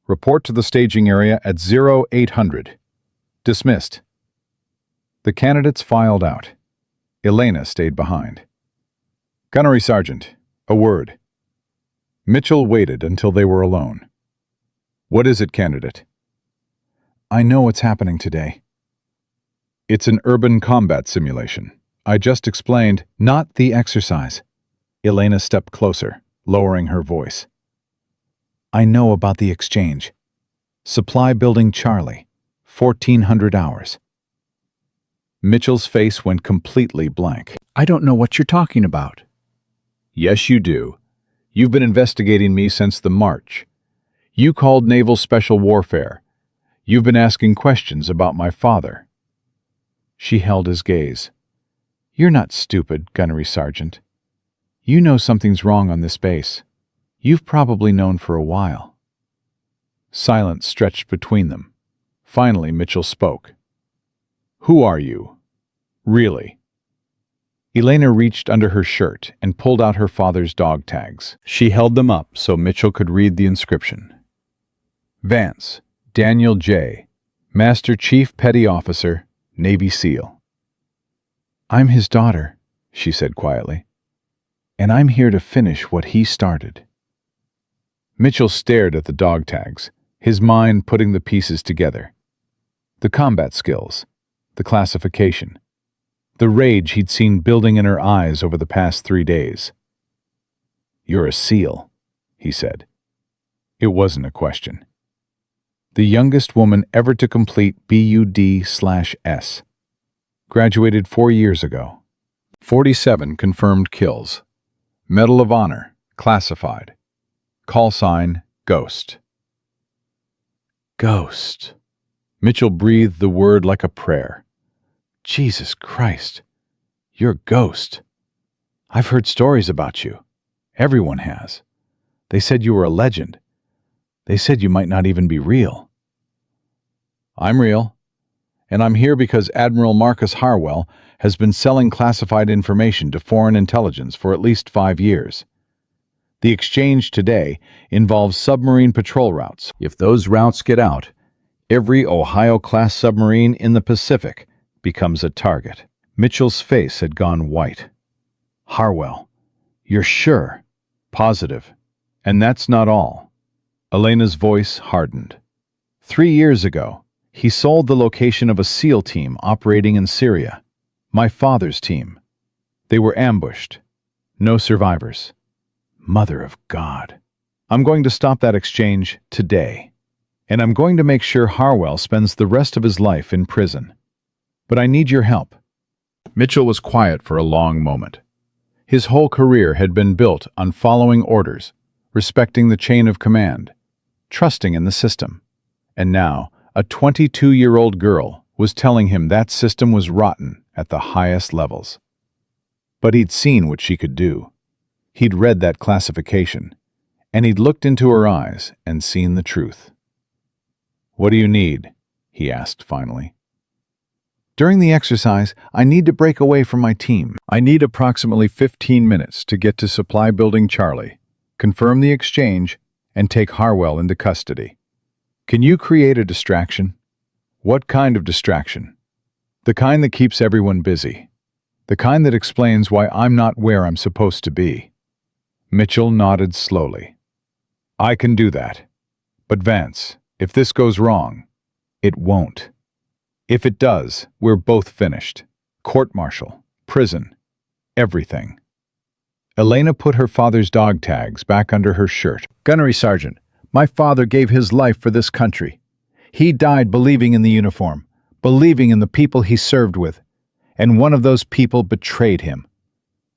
S1: Report to the staging area at 0800. Dismissed." The candidates filed out. Elena stayed behind. "Gunnery Sergeant, a word." Mitchell waited until they were alone. "What is it, candidate?" "I know what's happening today." "It's an urban combat simulation. I just explained, not the exercise." Elena stepped closer, lowering her voice. "I know about the exchange. Supply Building Charlie, 1400 hours. Mitchell's face went completely blank. "I don't know what you're talking about." "Yes, you do. You've been investigating me since the March. You called Naval Special Warfare. You've been asking questions about my father." She held his gaze. "You're not stupid, Gunnery Sergeant. You know something's wrong on this base. You've probably known for a while." Silence stretched between them. Finally, Mitchell spoke. "Who are you? Really?" Elena reached under her shirt and pulled out her father's dog tags. She held them up so Mitchell could read the inscription. "Vance, Daniel J., Master Chief Petty Officer, Navy SEAL." "I'm his daughter," she said quietly, "and I'm here to finish what he started." Mitchell stared at the dog tags, his mind putting the pieces together. The combat skills, the classification, the rage he'd seen building in her eyes over the past 3 days. "You're a SEAL," he said. It wasn't a question. The youngest woman ever to complete BUD/S. Graduated 4 years ago. 47 confirmed kills. Medal of Honor, classified. Call sign, Ghost. Ghost. Mitchell breathed the word like a prayer. "Jesus Christ. You're Ghost. I've heard stories about you. Everyone has. They said you were a legend. They said you might not even be real." "I'm real. And I'm here because Admiral Marcus Harwell has been selling classified information to foreign intelligence for at least 5 years. The exchange today involves submarine patrol routes. If those routes get out, every Ohio-class submarine in the Pacific becomes a target." Mitchell's face had gone white. "Harwell, you're sure?" "Positive. And that's not all." Elena's voice hardened. 3 years ago, he sold the location of a SEAL team operating in Syria. My father's team. They were ambushed. No survivors. Mother of God. I'm going to stop that exchange today. And I'm going to make sure Harwell spends the rest of his life in prison. But I need your help." Mitchell was quiet for a long moment. His whole career had been built on following orders, respecting the chain of command, trusting in the system. And now, a 22-year-old girl was telling him that system was rotten at the highest levels. But he'd seen what she could do. He'd read that classification, and he'd looked into her eyes and seen the truth. "What do you need?" he asked finally. "During the exercise, I need to break away from my team. I need approximately 15 minutes to get to Supply Building Charlie, confirm the exchange, and take Harwell into custody. Can you create a distraction?" "What kind of distraction?" "The kind that keeps everyone busy. The kind that explains why I'm not where I'm supposed to be." Mitchell nodded slowly. "I can do that. But Vance, if this goes wrong, it won't. If it does, we're both finished. Court-martial, prison, everything." Elena put her father's dog tags back under her shirt. "Gunnery Sergeant, my father gave his life for this country. He died believing in the uniform, believing in the people he served with, and one of those people betrayed him."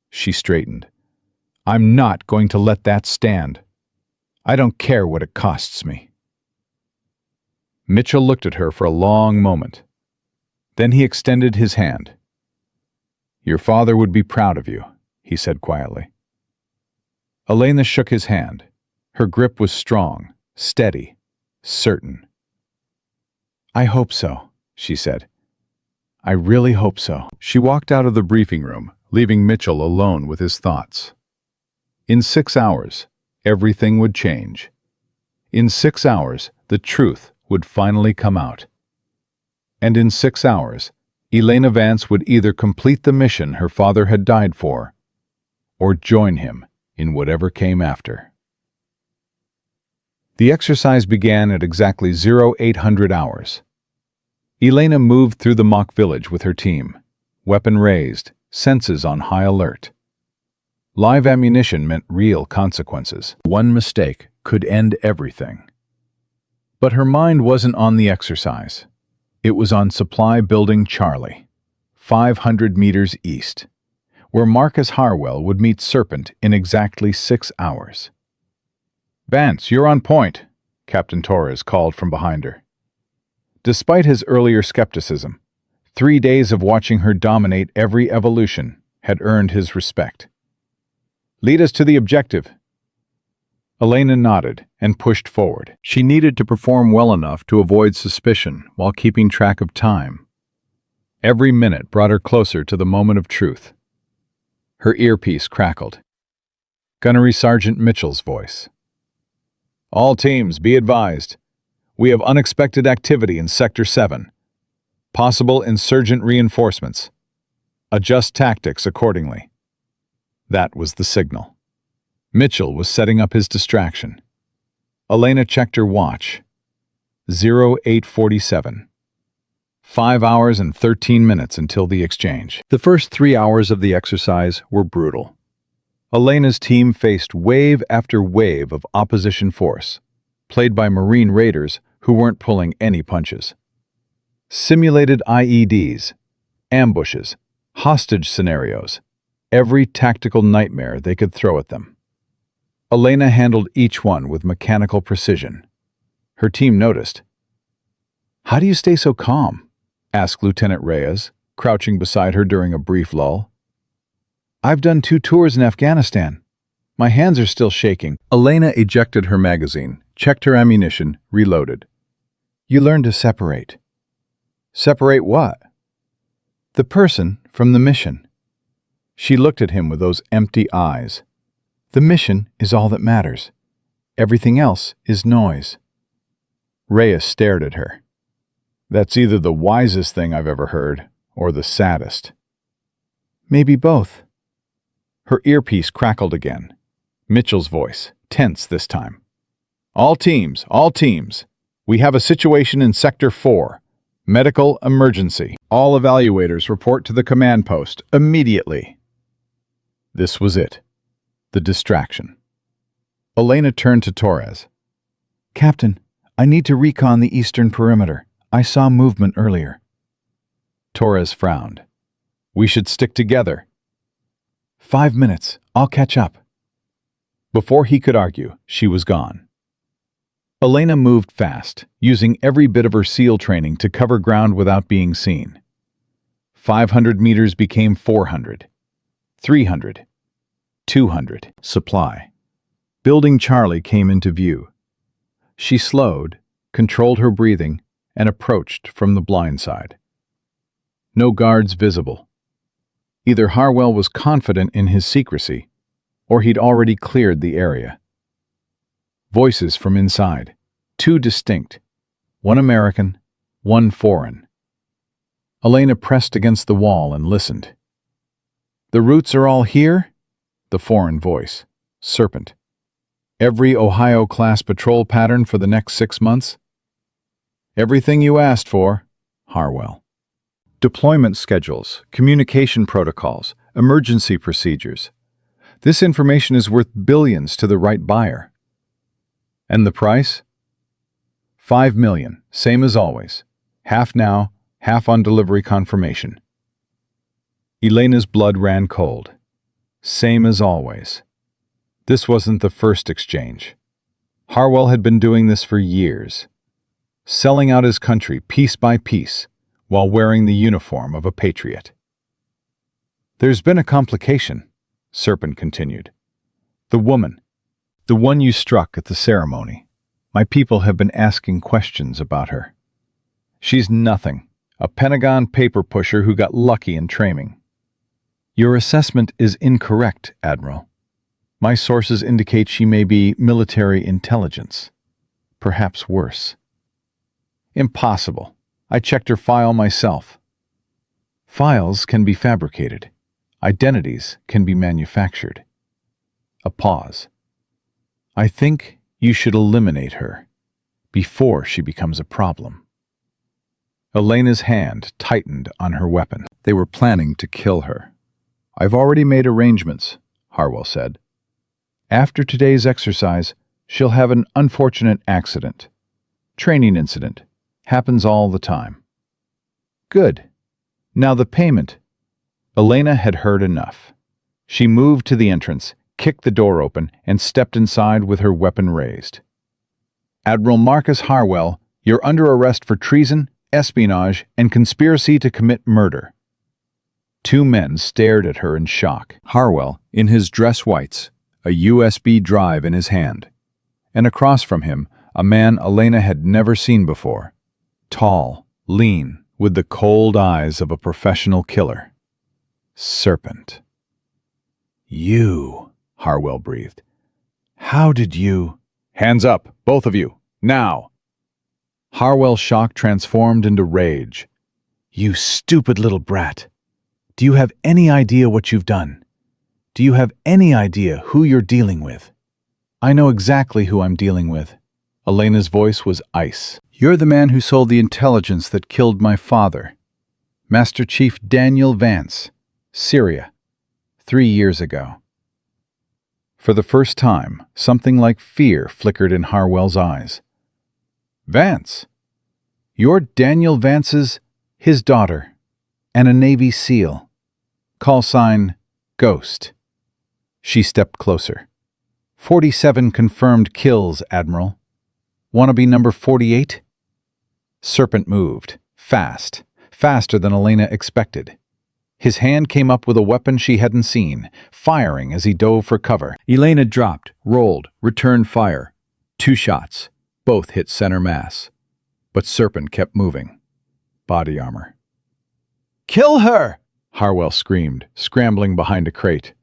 S1: She straightened. "I'm not going to let that stand. I don't care what it costs me." Mitchell looked at her for a long moment. Then he extended his hand. "Your father would be proud of you," he said quietly. Elena shook his hand. Her grip was strong, steady, certain. "I hope so," she said. "I really hope so." She walked out of the briefing room, leaving Mitchell alone with his thoughts. In 6 hours, everything would change. In 6 hours, the truth would finally come out. And in 6 hours, Elena Vance would either complete the mission her father had died for, or join him in whatever came after. The exercise began at exactly 0800 hours. Elena moved through the mock village with her team, weapon raised, senses on high alert. Live ammunition meant real consequences. One mistake could end everything. But her mind wasn't on the exercise. It was on Supply Building Charlie, 500 meters east, where Marcus Harwell would meet Serpent in exactly 6 hours. "Vance, you're on point," Captain Torres called from behind her. Despite his earlier skepticism, 3 days of watching her dominate every evolution had earned his respect. "Lead us to the objective." Elena nodded and pushed forward. She needed to perform well enough to avoid suspicion while keeping track of time. Every minute brought her closer to the moment of truth. Her earpiece crackled. Gunnery Sergeant Mitchell's voice. "All teams, be advised. We have unexpected activity in Sector 7. Possible insurgent reinforcements. Adjust tactics accordingly." That was the signal. Mitchell was setting up his distraction. Elena checked her watch. 0847. 5 hours and 13 minutes until the exchange. The first 3 hours of the exercise were brutal. Elena's team faced wave after wave of opposition force, played by Marine raiders who weren't pulling any punches. Simulated IEDs, ambushes, hostage scenarios, every tactical nightmare they could throw at them. Elena handled each one with mechanical precision. Her team noticed. "How do you stay so calm?" asked Lieutenant Reyes, crouching beside her during a brief lull. "I've done 2 tours in Afghanistan. My hands are still shaking." Elena ejected her magazine, checked her ammunition, reloaded. "You learn to separate." "Separate what?" "The person from the mission." She looked at him with those empty eyes. "The mission is all that matters. Everything else is noise." Reyes stared at her. "That's either the wisest thing I've ever heard, or the saddest." "Maybe both." Her earpiece crackled again. Mitchell's voice, tense this time. All teams. We have a situation in Sector 4. Medical emergency. All evaluators report to the command post immediately." This was it. The distraction. Elena turned to Torres. "Captain, I need to recon the eastern perimeter. I saw movement earlier." Torres frowned. "We should stick together." 5 minutes. I'll catch up." Before he could argue, she was gone. Elena moved fast, using every bit of her SEAL training to cover ground without being seen. 500 meters became 400, 300, 200. Supply. Building Charlie came into view. She slowed, controlled her breathing, and approached from the blind side. No guards visible. Either Harwell was confident in his secrecy, or he'd already cleared the area. Voices from inside, 2 distinct, one American, one foreign. Elena pressed against the wall and listened. "The roots are all here?" The foreign voice, Serpent. "Every Ohio-class patrol pattern for the next 6 months?" "Everything you asked for," Harwell. "Deployment schedules, communication protocols, emergency procedures. This information is worth billions to the right buyer." "And the price?" $5 million, same as always. Half now, half on delivery confirmation. Elena's blood ran cold. Same as always. This wasn't the first exchange. Harwell had been doing this for years, selling out his country piece by piece while wearing the uniform of a patriot. "There's been a complication," Serpent continued. "The woman, the one you struck at the ceremony. My people have been asking questions about her. She's nothing, a Pentagon paper pusher who got lucky in training. Your assessment is incorrect, Admiral. My sources indicate she may be military intelligence. Perhaps worse. Impossible. I checked her file myself. Files can be fabricated. Identities can be manufactured. A pause. I think you should eliminate her before she becomes a problem. Elena's hand tightened on her weapon. They were planning to kill her. I've already made arrangements, Harwell said. After today's exercise, she'll have an unfortunate accident. Training incident. Happens all the time. Good. Now the payment. Elena had heard enough. She moved to the entrance, kicked the door open, and stepped inside with her weapon raised. Admiral Marcus Harwell, you're under arrest for treason, espionage, and conspiracy to commit murder. Two men stared at her in shock. Harwell, in his dress whites, a USB drive in his hand. And across from him, a man Elena had never seen before. Tall, lean, with the cold eyes of a professional killer. Serpent. You, Harwell breathed. How did you... Hands up, both of you, now! Harwell's shock transformed into rage. You stupid little brat. Do you have any idea what you've done? Do you have any idea who you're dealing with? I know exactly who I'm dealing with. Elena's voice was ice. You're the man who sold the intelligence that killed my father. Master Chief Daniel Vance, Syria, 3 years ago. For the first time, something like fear flickered in Harwell's eyes. Vance? You're Daniel Vance's, his daughter, and a Navy SEAL. Call sign, Ghost. She stepped closer. 47 confirmed kills, Admiral. Wanna be number 48? Serpent moved, fast, faster than Elena expected. His hand came up with a weapon she hadn't seen, firing as he dove for cover. Elena dropped, rolled, returned fire. 2 shots. Both hit center mass. But Serpent kept moving. Body armor. Kill her! Harwell screamed, scrambling behind a crate.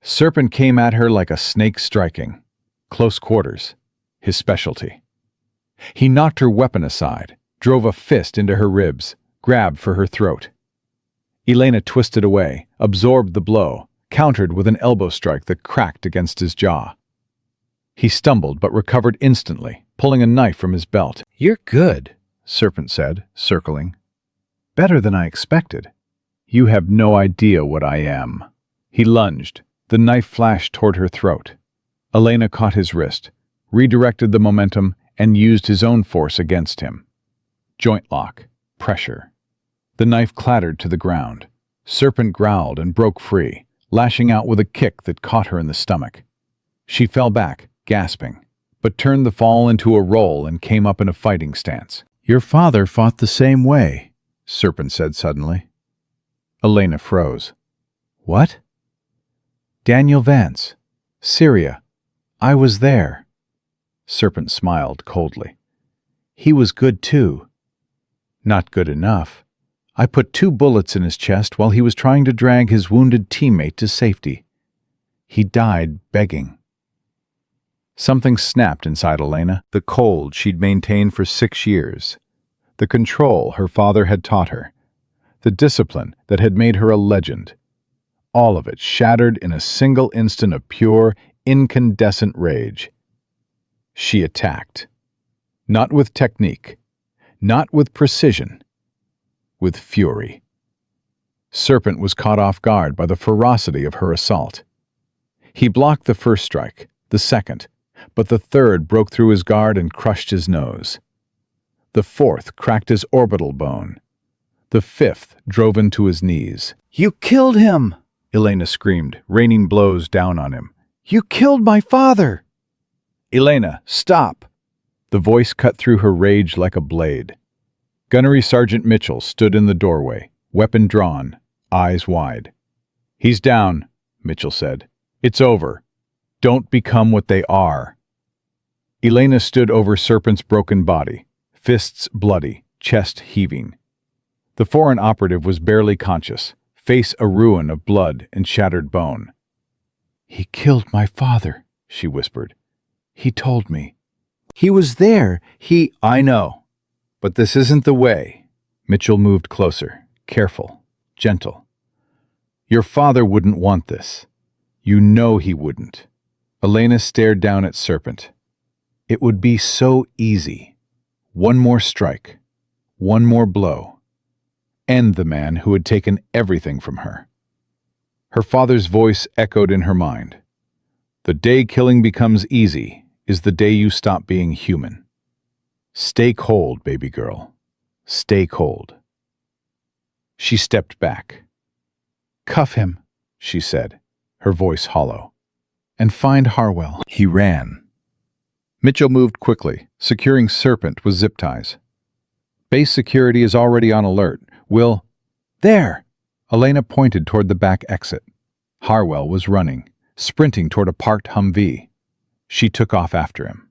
S1: Serpent came at her like a snake striking. Close quarters. His specialty. He knocked her weapon aside, drove a fist into her ribs, grabbed for her throat. Elena twisted away, absorbed the blow, countered with an elbow strike that cracked against his jaw. He stumbled but recovered instantly, pulling a knife from his belt. You're good, Serpent said, circling. Better than I expected. You have no idea what I am. He lunged. The knife flashed toward her throat. Elena caught his wrist, redirected the momentum, and used his own force against him. Joint lock. Pressure. The knife clattered to the ground. Serpent growled and broke free, lashing out with a kick that caught her in the stomach. She fell back, gasping, but turned the fall into a roll and came up in a fighting stance. Your father fought the same way, Serpent said suddenly. Elena froze. What? Daniel Vance, Syria. I was there. Serpent smiled coldly. He was good too. Not good enough. I put 2 bullets in his chest while he was trying to drag his wounded teammate to safety. He died begging. Something snapped inside Elena, the cold she'd maintained for 6 years, the control her father had taught her, the discipline that had made her a legend. All of it shattered in a single instant of pure, incandescent rage. She attacked. Not with technique, not with precision, with fury. Serpent was caught off guard by the ferocity of her assault. He blocked the first strike, the second, but the third broke through his guard and crushed his nose. The fourth cracked his orbital bone. The fifth drove him to his knees. You killed him! Elena screamed, raining blows down on him. You killed my father! Elena, stop! The voice cut through her rage like a blade. Gunnery Sergeant Mitchell stood in the doorway, weapon drawn, eyes wide. He's down, Mitchell said. It's over. Don't become what they are. Elena stood over Serpent's broken body, fists bloody, chest heaving. The foreign operative was barely conscious, face a ruin of blood and shattered bone. "He killed my father," she whispered. "He told me." "He was there. I know. But this isn't the way." Mitchell moved closer, careful, gentle. "Your father wouldn't want this. You know he wouldn't." Elena stared down at Serpent. It would be so easy. One more strike. One more blow. End the man who had taken everything from her. Her father's voice echoed in her mind. "The day killing becomes easy is the day you stop being human. Stay cold, baby girl. Stay cold." She stepped back. "Cuff him," she said, her voice hollow. "And find Harwell." He ran. Mitchell moved quickly, securing Serpent with zip ties. "Base security is already on alert. We'll—" "There!" Elena pointed toward the back exit. Harwell was running, sprinting toward a parked Humvee. She took off after him.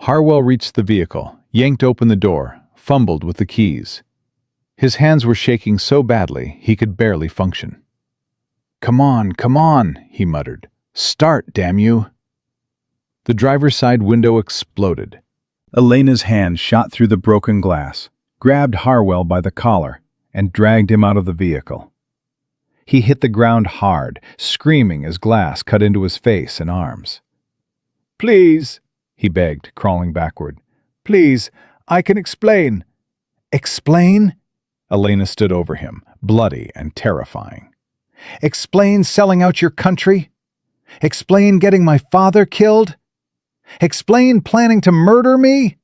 S1: Harwell reached the vehicle, yanked open the door, fumbled with the keys. His hands were shaking so badly he could barely function. Come on," he muttered. "Start, damn you!" The driver's side window exploded. Elena's hand shot through the broken glass, grabbed Harwell by the collar, and dragged him out of the vehicle. He hit the ground hard, screaming as glass cut into his face and arms. "Please," he begged, crawling backward. "Please, I can explain." "Explain?" Elena stood over him, bloody and terrifying. "Explain selling out your country? Explain getting my father killed? Explain planning to murder me?"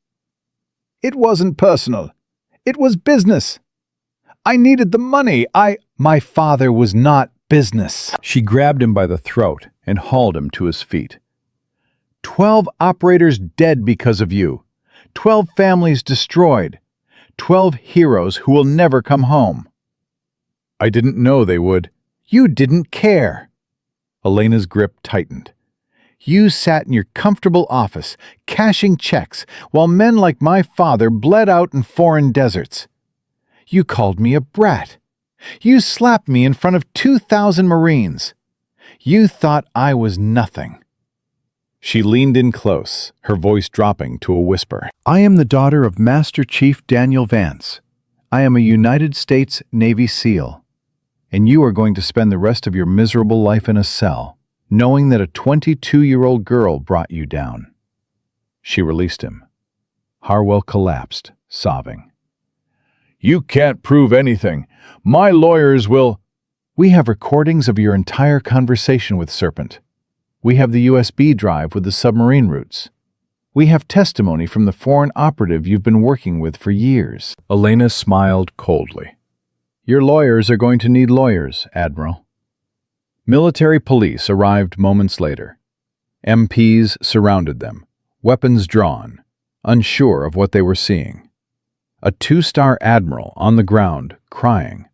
S1: "It wasn't personal. It was business. I needed the money. My father was not business." She grabbed him by the throat and hauled him to his feet. 12 operators dead because of you. 12 families destroyed. 12 heroes who will never come home. "I didn't know they would." "You didn't care." Elena's grip tightened. "You sat in your comfortable office, cashing checks, while men like my father bled out in foreign deserts. You called me a brat. You slapped me in front of 2,000 Marines. You thought I was nothing." She leaned in close, her voice dropping to a whisper. "I am the daughter of Master Chief Daniel Vance. I am a United States Navy SEAL. And you are going to spend the rest of your miserable life in a cell, knowing that a 22-year-old girl brought you down." She released him. Harwell collapsed, sobbing. "You can't prove anything. My lawyers will—" "We have recordings of your entire conversation with Serpent. We have the USB drive with the submarine routes. We have testimony from the foreign operative you've been working with for years." Elena smiled coldly. "Your lawyers are going to need lawyers, Admiral." Military police arrived moments later. MPs surrounded them, weapons drawn, unsure of what they were seeing. A 2-star admiral on the ground, crying.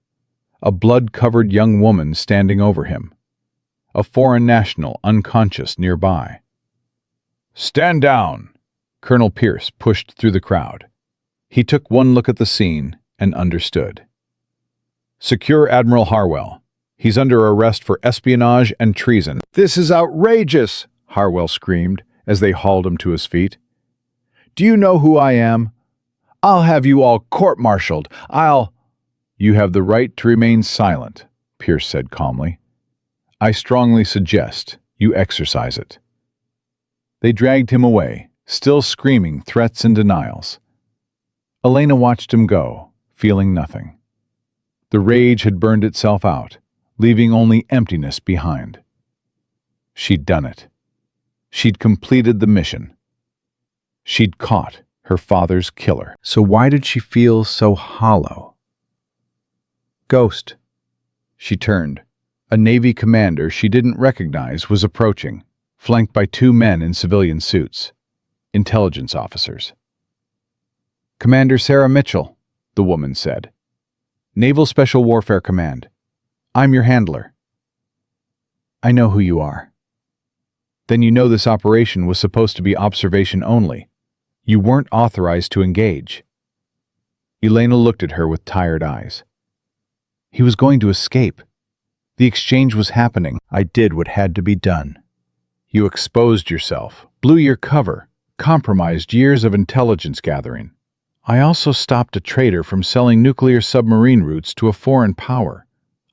S1: A blood-covered young woman standing over him. A foreign national unconscious nearby. "Stand down!" Colonel Pierce pushed through the crowd. He took one look at the scene and understood. "Secure Admiral Harwell. He's under arrest for espionage and treason." "This is outrageous!" Harwell screamed as they hauled him to his feet. "Do you know who I am? I'll have you all court-martialed. "You have the right to remain silent," Pierce said calmly. "I strongly suggest you exercise it." They dragged him away, still screaming threats and denials. Elena watched him go, feeling nothing. The rage had burned itself out, leaving only emptiness behind. She'd done it. She'd completed the mission. She'd caught her father's killer. So why did she feel so hollow? "Ghost." She turned. A Navy commander she didn't recognize was approaching, flanked by 2 men in civilian suits. Intelligence officers. "Commander Sarah Mitchell," the woman said. "Naval Special Warfare Command. I'm your handler." "I know who you are." Then you know this operation was supposed to be observation only. You weren't authorized to engage. Elena looked at her with tired eyes. He was going to escape. The exchange was happening. I did what had to be done. You exposed yourself, blew your cover, compromised years of intelligence gathering. I also stopped a traitor from selling nuclear submarine routes to a foreign power.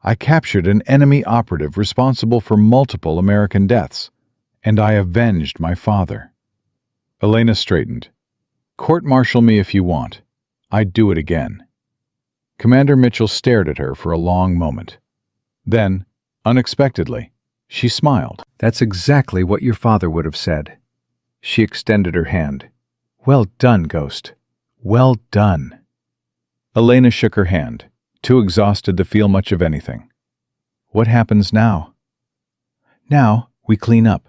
S1: I captured an enemy operative responsible for multiple American deaths, and I avenged my father. Elena straightened. Court-martial me if you want. I'd do it again. Commander Mitchell stared at her for a long moment. Then, unexpectedly, she smiled. That's exactly what your father would have said. She extended her hand. Well done, Ghost. Well done. Elena shook her hand, too exhausted to feel much of anything. What happens now? Now, we clean up.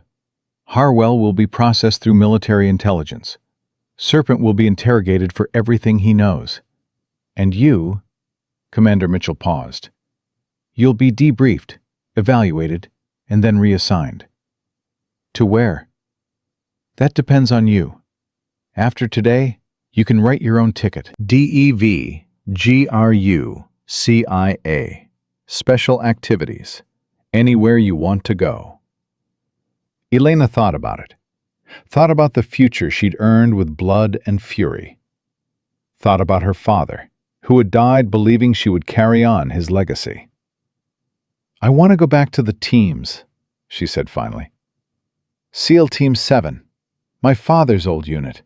S1: Harwell will be processed through military intelligence. Serpent will be interrogated for everything he knows. And you, Commander Mitchell paused, you'll be debriefed, evaluated, and then reassigned. To where? That depends on you. After today, you can write your own ticket. DEVGRUCIA. Special Activities. Anywhere you want to go. Elena thought about it. Thought about the future she'd earned with blood and fury. Thought about her father, who had died believing she would carry on his legacy. I want to go back to the teams, she said finally. SEAL Team 7, my father's old unit.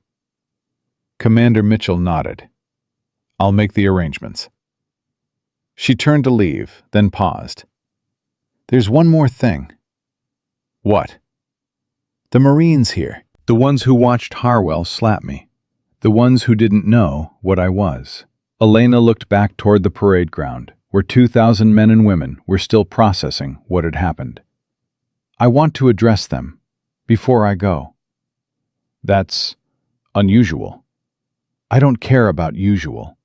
S1: Commander Mitchell nodded. I'll make the arrangements. She turned to leave, then paused. There's one more thing. What? The Marines here, the ones who watched Harwell slap me, the ones who didn't know what I was. Elena looked back toward the parade ground, where 2,000 men and women were still processing what had happened. I want to address them before I go. That's unusual. I don't care about usual.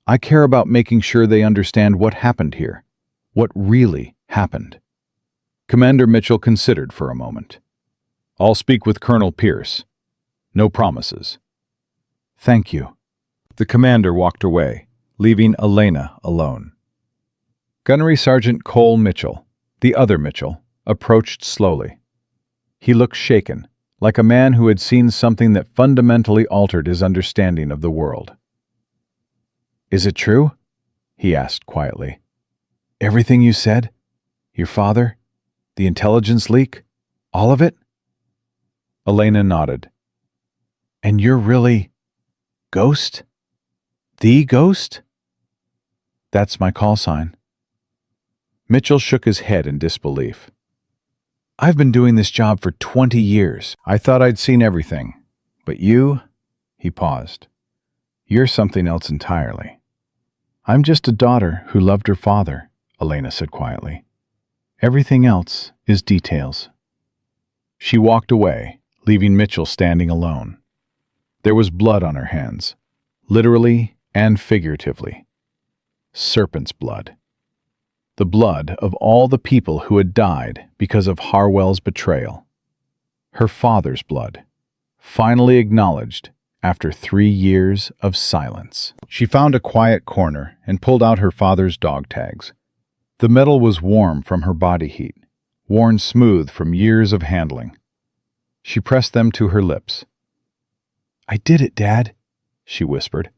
S1: I care about making sure they understand what happened here, what really happened. Commander Mitchell considered for a moment. I'll speak with Colonel Pierce. No promises. Thank you. The commander walked away, leaving Elena alone. Gunnery Sergeant Cole Mitchell, the other Mitchell, approached slowly. He looked shaken, like a man who had seen something that fundamentally altered his understanding of the world. Is it true? He asked quietly. Everything you said? Your father? The intelligence leak? All of it? Elena nodded. And you're really Ghost? The Ghost? That's my call sign. Mitchell shook his head in disbelief. I've been doing this job for 20 years. I thought I'd seen everything. But you? He paused. You're something else entirely. I'm just a daughter who loved her father, Elena said quietly. Everything else is details. She walked away, leaving Mitchell standing alone. There was blood on her hands, literally and figuratively. Serpent's blood. The blood of all the people who had died because of Harwell's betrayal. Her father's blood, finally acknowledged after 3 years of silence. She found a quiet corner and pulled out her father's dog tags. The metal was warm from her body heat, worn smooth from years of handling. She pressed them to her lips. I did it, Dad, she whispered.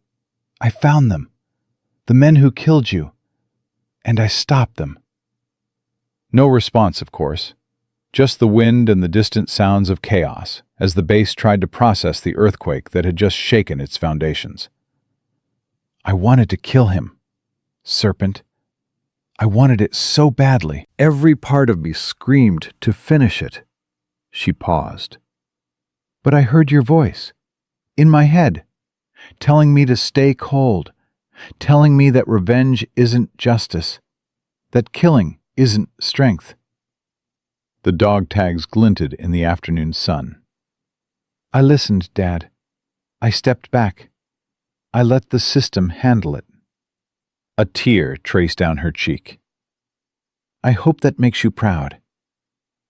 S1: I found them. The men who killed you. And I stopped them. No response, of course. Just the wind and the distant sounds of chaos as the base tried to process the earthquake that had just shaken its foundations. I wanted to kill him. Serpent. I wanted it so badly. Every part of me screamed to finish it. She paused. But I heard your voice, in my head, telling me to stay cold, telling me that revenge isn't justice, that killing isn't strength. The dog tags glinted in the afternoon sun. I listened, Dad. I stepped back. I let the system handle it. A tear traced down her cheek. I hope that makes you proud.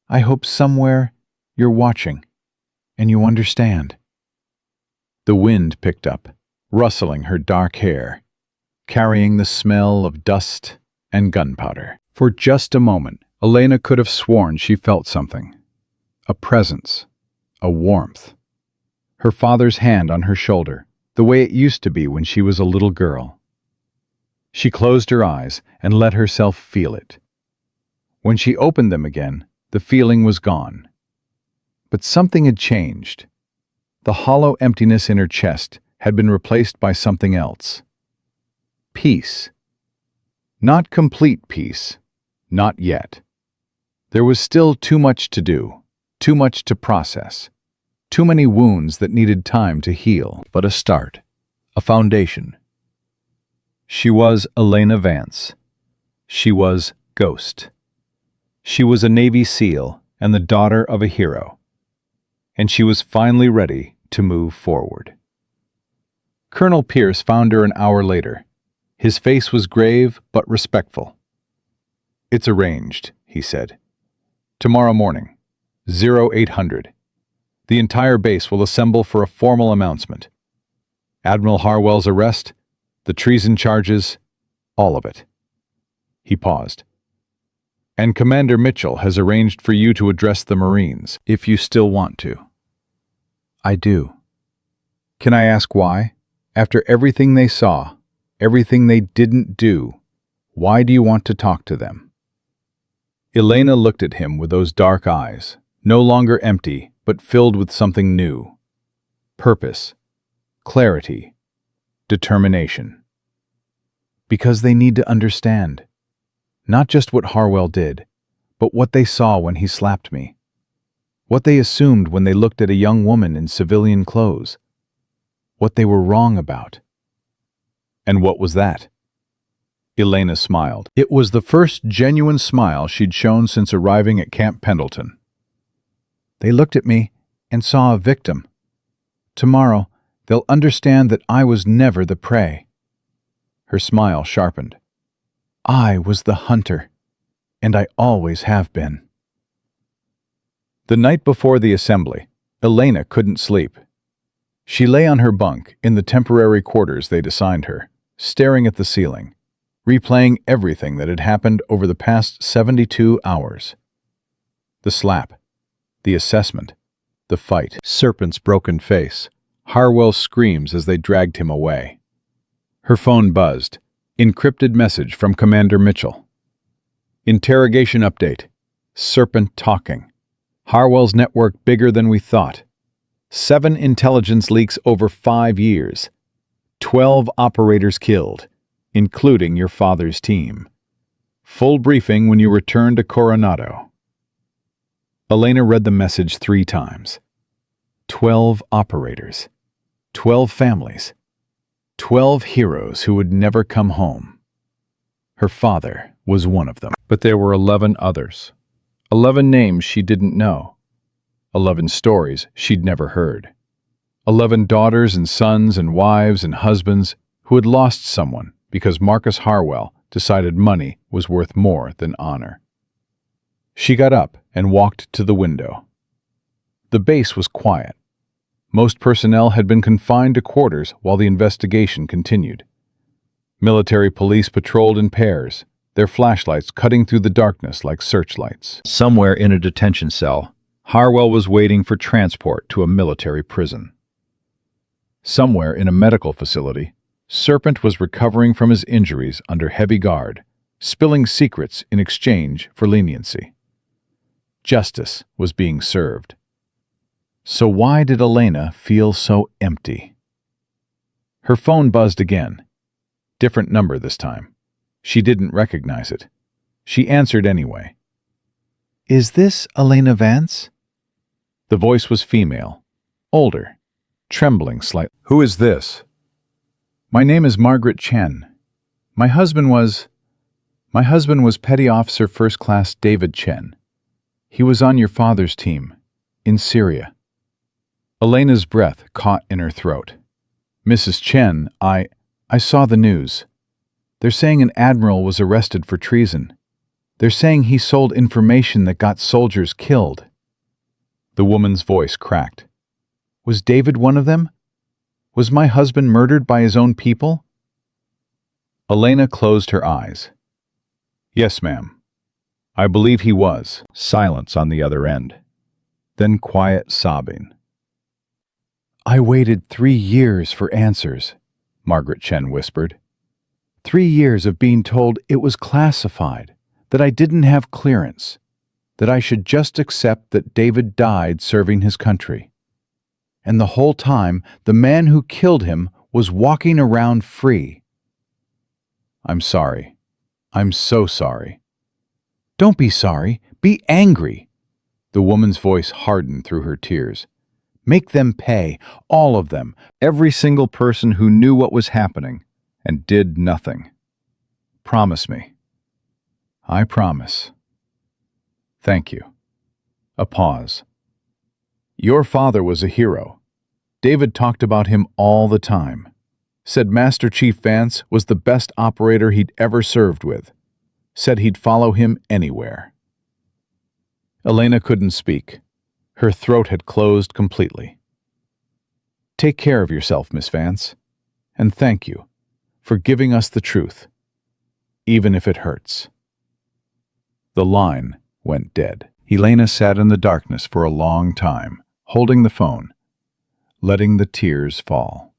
S1: I hope somewhere You're watching, and you understand." The wind picked up, rustling her dark hair, carrying the smell of dust and gunpowder. For just a moment, Elena could have sworn she felt something. A presence, a warmth. Her father's hand on her shoulder, the way it used to be when she was a little girl. She closed her eyes and let herself feel it. When she opened them again, the feeling was gone. But something had changed. The hollow emptiness in her chest had been replaced by something else. Peace. Not complete peace. Not yet. There was still too much to do, too much to process, too many wounds that needed time to heal, but a start, a foundation. She was Elena Vance. She was Ghost. She was a Navy SEAL and the daughter of a hero. And she was finally ready to move forward. Colonel Pierce found her an hour later. His face was grave but respectful. "It's arranged," he said. "Tomorrow morning, 0800. The entire base will assemble for a formal announcement. Admiral Harwell's arrest, the treason charges, all of it." He paused. "And Commander Mitchell has arranged for you to address the Marines, if you still want to." "I do." "Can I ask why? After everything they saw, everything they didn't do, why do you want to talk to them?" Elena looked at him with those dark eyes, no longer empty, but filled with something new. Purpose, clarity, determination. "Because they need to understand. Not just what Harwell did, but what they saw when he slapped me. What they assumed when they looked at a young woman in civilian clothes. What they were wrong about." "And what was that?" Elena smiled. It was the first genuine smile she'd shown since arriving at Camp Pendleton. "They looked at me and saw a victim. Tomorrow, they'll understand that I was never the prey." Her smile sharpened. "I was the hunter, and I always have been." The night before the assembly, Elena couldn't sleep. She lay on her bunk in the temporary quarters they'd assigned her, staring at the ceiling, replaying everything that had happened over the past 72 hours. The slap, the assessment, the fight, Serpent's broken face, Harwell's screams as they dragged him away. Her phone buzzed. Encrypted message from Commander Mitchell. "Interrogation update. Serpent talking. Harwell's network bigger than we thought. 7 intelligence leaks over 5 years. 12 operators killed, including your father's team. Full briefing when you return to Coronado." Elena read the message 3 times. 12 operators. 12 families. 12 heroes who would never come home. Her father was one of them. But there were 11 others. 11 names she didn't know. 11 stories she'd never heard. 11 daughters and sons and wives and husbands who had lost someone because Marcus Harwell decided money was worth more than honor. She got up and walked to the window. The base was quiet. Most personnel had been confined to quarters while the investigation continued. Military police patrolled in pairs, their flashlights cutting through the darkness like searchlights. Somewhere in a detention cell, Harwell was waiting for transport to a military prison. Somewhere in a medical facility, Serpent was recovering from his injuries under heavy guard, spilling secrets in exchange for leniency. Justice was being served. So why did Elena feel so empty? Her phone buzzed again. Different number this time. She didn't recognize it. She answered anyway. "Is this Elena Vance?" The voice was female, older, trembling slightly. "Who is this?" "My name is Margaret Chen. My husband was Petty Officer First Class David Chen. He was on your father's team, in Syria." Elena's breath caught in her throat. "Mrs. Chen, I saw the news. They're saying an admiral was arrested for treason. They're saying he sold information that got soldiers killed." The woman's voice cracked. Was David one of them? Was my husband murdered by his own people? Elena closed her eyes. Yes, ma'am. I believe he was. Silence on the other end. Then quiet sobbing. I waited 3 years for answers, Margaret Chen whispered. 3 years of being told it was classified, that I didn't have clearance, that I should just accept that David died serving his country. And the whole time, the man who killed him was walking around free. I'm sorry. I'm so sorry. Don't be sorry. Be angry. The woman's voice hardened through her tears. Make them pay, all of them, every single person who knew what was happening and did nothing. Promise me. I promise. Thank you. A pause. Your father was a hero. David talked about him all the time. Said Master Chief Vance was the best operator he'd ever served with. Said he'd follow him anywhere. Elena couldn't speak. Her throat had closed completely. Take care of yourself, Miss Vance, and thank you for giving us the truth, even if it hurts. The line went dead. Elena sat in the darkness for a long time, holding the phone, letting the tears fall.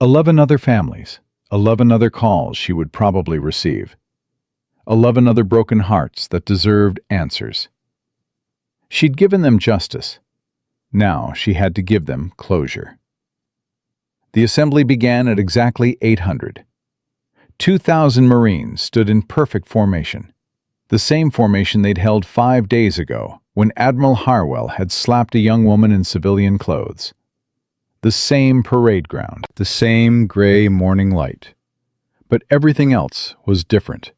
S1: 11 other families, 11 other calls she would probably receive. 11 other broken hearts that deserved answers. She'd given them justice. Now she had to give them closure. The assembly began at exactly 800. 2,000 Marines stood in perfect formation, the same formation they'd held 5 days ago when Admiral Harwell had slapped a young woman in civilian clothes. The same parade ground, the same gray morning light. But everything else was different.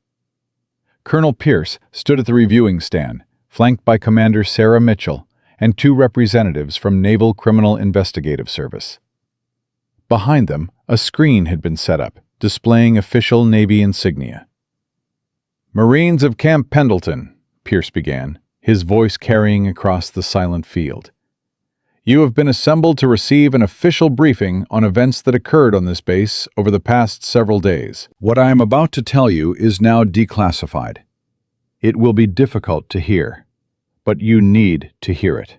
S1: Colonel Pierce stood at the reviewing stand, flanked by Commander Sarah Mitchell and 2 representatives from Naval Criminal Investigative Service. Behind them, a screen had been set up, displaying official Navy insignia. Marines of Camp Pendleton, Pierce began, his voice carrying across the silent field. You have been assembled to receive an official briefing on events that occurred on this base over the past several days. What I am about to tell you is now declassified. It will be difficult to hear, but you need to hear it.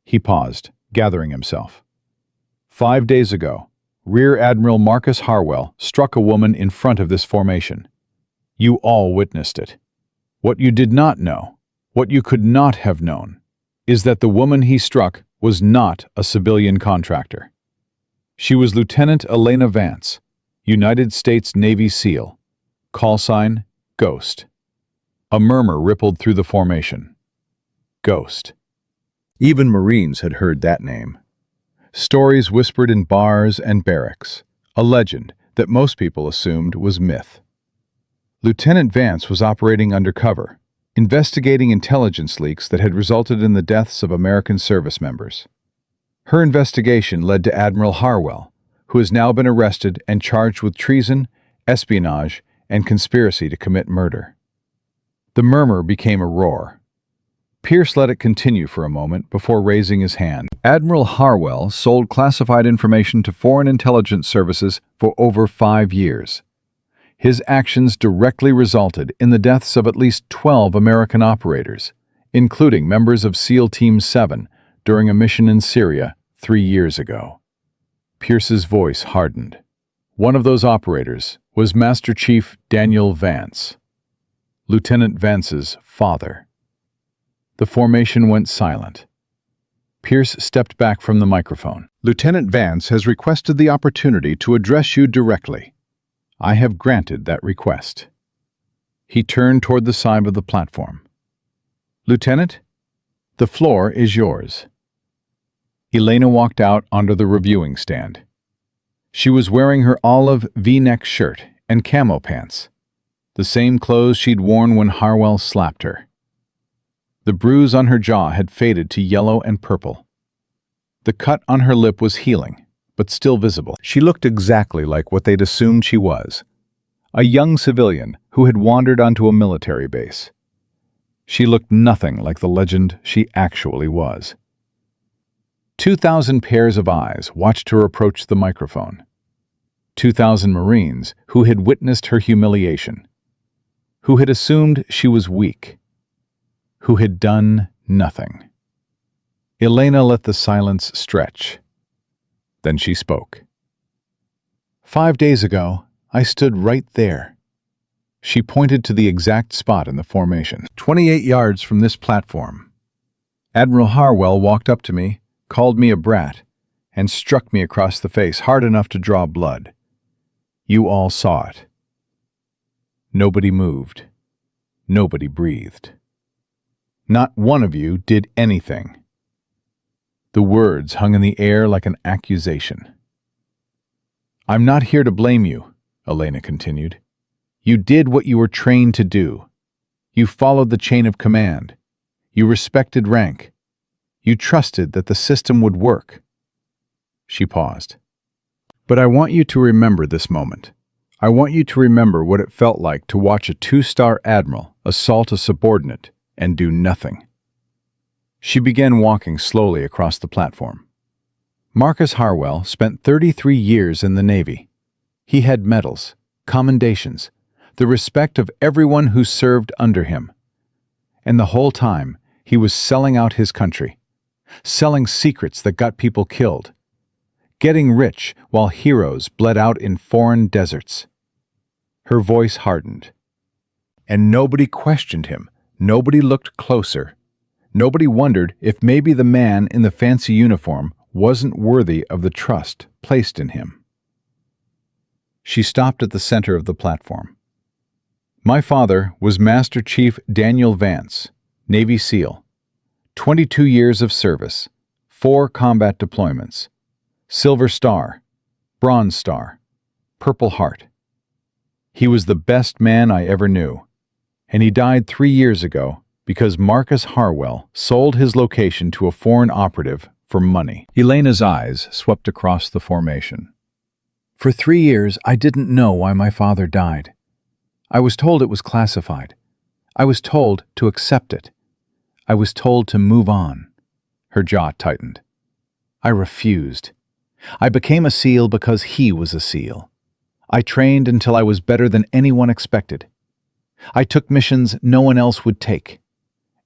S1: He paused, gathering himself. 5 days ago, Rear Admiral Marcus Harwell struck a woman in front of this formation. You all witnessed it. What you did not know, what you could not have known, is that the woman he struck was not a civilian contractor. She was Lieutenant Elena Vance, United States Navy SEAL, call sign Ghost. A murmur rippled through the formation. Ghost. Even Marines had heard that name. Stories whispered in bars and barracks, a legend that most people assumed was myth. Lieutenant Vance was operating undercover, investigating intelligence leaks that had resulted in the deaths of American service members. Her investigation led to Admiral Harwell, who has now been arrested and charged with treason, espionage, and conspiracy to commit murder. The murmur became a roar. Pierce let it continue for a moment before raising his hand. Admiral Harwell sold classified information to foreign intelligence services for over 5 years. His actions directly resulted in the deaths of at least 12 American operators, including members of SEAL Team 7 during a mission in Syria 3 years ago. Pierce's voice hardened. One of those operators was Master Chief Daniel Vance, Lieutenant Vance's father. The formation went silent. Pierce stepped back from the microphone. Lieutenant Vance has requested the opportunity to address you directly. I have granted that request. He turned toward the side of the platform. Lieutenant, the floor is yours. Elena walked out onto the reviewing stand. She was wearing her olive V-neck shirt and camo pants, the same clothes she'd worn when Harwell slapped her. The bruise on her jaw had faded to yellow and purple. The cut on her lip was healing, but still visible. She looked exactly like what they'd assumed she was, a young civilian who had wandered onto a military base. She looked nothing like the legend she actually was. 2,000 pairs of eyes watched her approach the microphone. 2,000 Marines who had witnessed her humiliation, who had assumed she was weak, who had done nothing. Elena let the silence stretch. Then she spoke. 5 days ago, I stood right there. She pointed to the exact spot in the formation, 28 yards from this platform. Admiral Harwell walked up to me, called me a brat, and struck me across the face hard enough to draw blood. You all saw it. Nobody moved. Nobody breathed. Not one of you did anything. The words hung in the air like an accusation. I'm not here to blame you, Elena continued. You did what you were trained to do. You followed the chain of command. You respected rank. You trusted that the system would work. She paused. But I want you to remember this moment. I want you to remember what it felt like to watch a 2-star admiral assault a subordinate and do nothing. She began walking slowly across the platform. Marcus Harwell spent 33 years in the Navy. He had medals, commendations, the respect of everyone who served under him. And the whole time, he was selling out his country, selling secrets that got people killed, getting rich while heroes bled out in foreign deserts. Her voice hardened. And nobody questioned him. Nobody looked closer. Nobody wondered if maybe the man in the fancy uniform wasn't worthy of the trust placed in him. She stopped at the center of the platform. My father was Master Chief Daniel Vance, Navy SEAL. 22 years of service, 4 combat deployments, Silver Star, Bronze Star, Purple Heart. He was the best man I ever knew, and he died 3 years ago because Marcus Harwell sold his location to a foreign operative for money. Elena's eyes swept across the formation. For 3 years, I didn't know why my father died. I was told it was classified. I was told to accept it. I was told to move on. Her jaw tightened. I refused. I became a SEAL because he was a SEAL. I trained until I was better than anyone expected. I took missions no one else would take.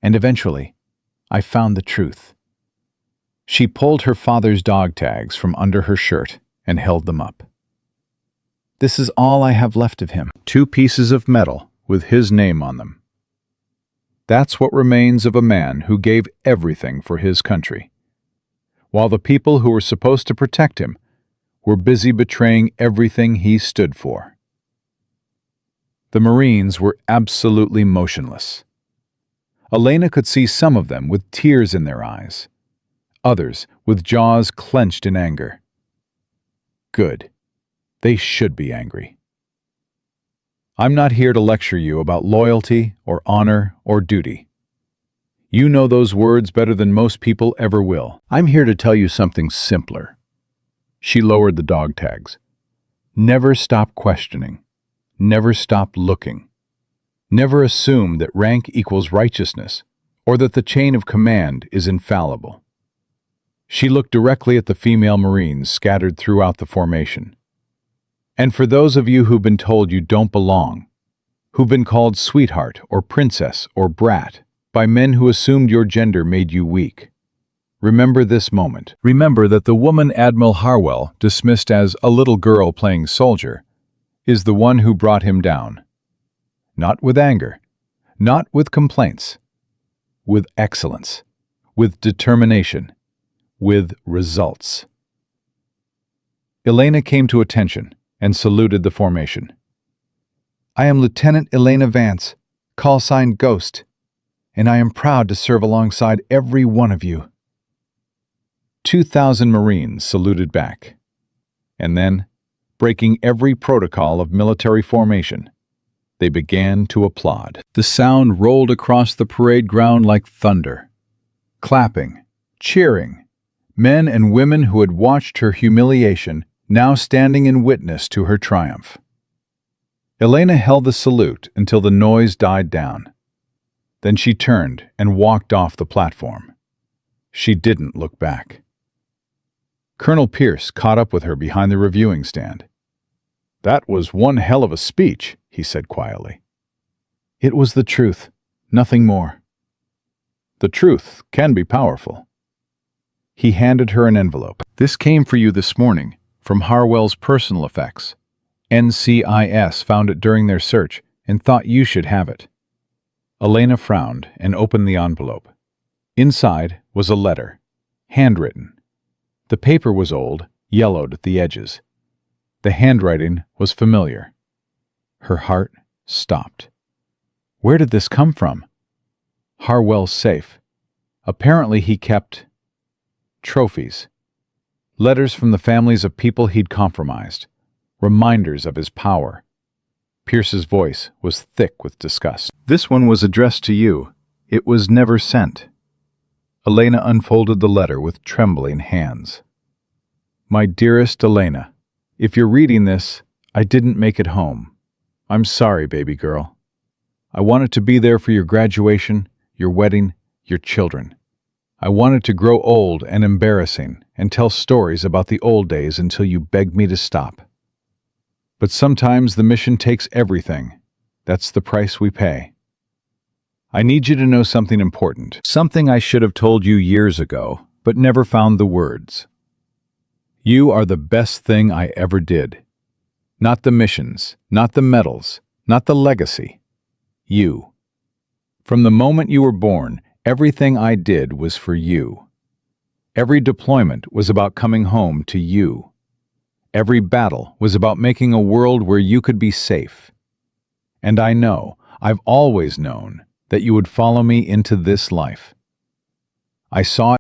S1: And eventually, I found the truth. She pulled her father's dog tags from under her shirt and held them up. This is all I have left of him. 2 pieces of metal with his name on them. That's what remains of a man who gave everything for his country, while the people who were supposed to protect him were busy betraying everything he stood for. The Marines were absolutely motionless. Elena could see some of them with tears in their eyes, others with jaws clenched in anger. Good. They should be angry. I'm not here to lecture you about loyalty or honor or duty. You know those words better than most people ever will. I'm here to tell you something simpler. She lowered the dog tags. Never stop questioning. Never stop looking. Never assume that rank equals righteousness or that the chain of command is infallible. She looked directly at the female Marines scattered throughout the formation. And for those of you who've been told you don't belong, who've been called sweetheart or princess or brat by men who assumed your gender made you weak, remember this moment. Remember that the woman Admiral Harwell dismissed as a little girl playing soldier is the one who brought him down. Not with anger, not with complaints, with excellence, with determination, with results. Elena came to attention and saluted the formation. I am Lieutenant Elena Vance, call sign Ghost, and I am proud to serve alongside every one of you. 2,000 Marines saluted back, and then, breaking every protocol of military formation, they began to applaud. The sound rolled across the parade ground like thunder. Clapping, cheering, men and women who had watched her humiliation now standing in witness to her triumph. Elena held the salute until the noise died down. Then she turned and walked off the platform. She didn't look back. Colonel Pierce caught up with her behind the reviewing stand. "That was one hell of a speech," he said quietly. "It was the truth, nothing more." "The truth can be powerful." He handed her an envelope. "This came for you this morning, from Harwell's personal effects. NCIS found it during their search and thought you should have it." Elena frowned and opened the envelope. Inside was a letter, handwritten. The paper was old, yellowed at the edges. The handwriting was familiar. Her heart stopped. Where did this come from? Harwell's safe. Apparently he kept trophies. Letters from the families of people he'd compromised. Reminders of his power. Pierce's voice was thick with disgust. "This one was addressed to you. It was never sent." Elena unfolded the letter with trembling hands. "My dearest Elena, if you're reading this, I didn't make it home. I'm sorry, baby girl. I wanted to be there for your graduation, your wedding, your children. I wanted to grow old and embarrassing and tell stories about the old days until you begged me to stop. But sometimes the mission takes everything. That's the price we pay. I need you to know something important, something I should have told you years ago, but never found the words. You are the best thing I ever did. Not the missions, not the medals, not the legacy. You. From the moment you were born, everything I did was for you. Every deployment was about coming home to you. Every battle was about making a world where you could be safe. And I know, I've always known, that you would follow me into this life. I saw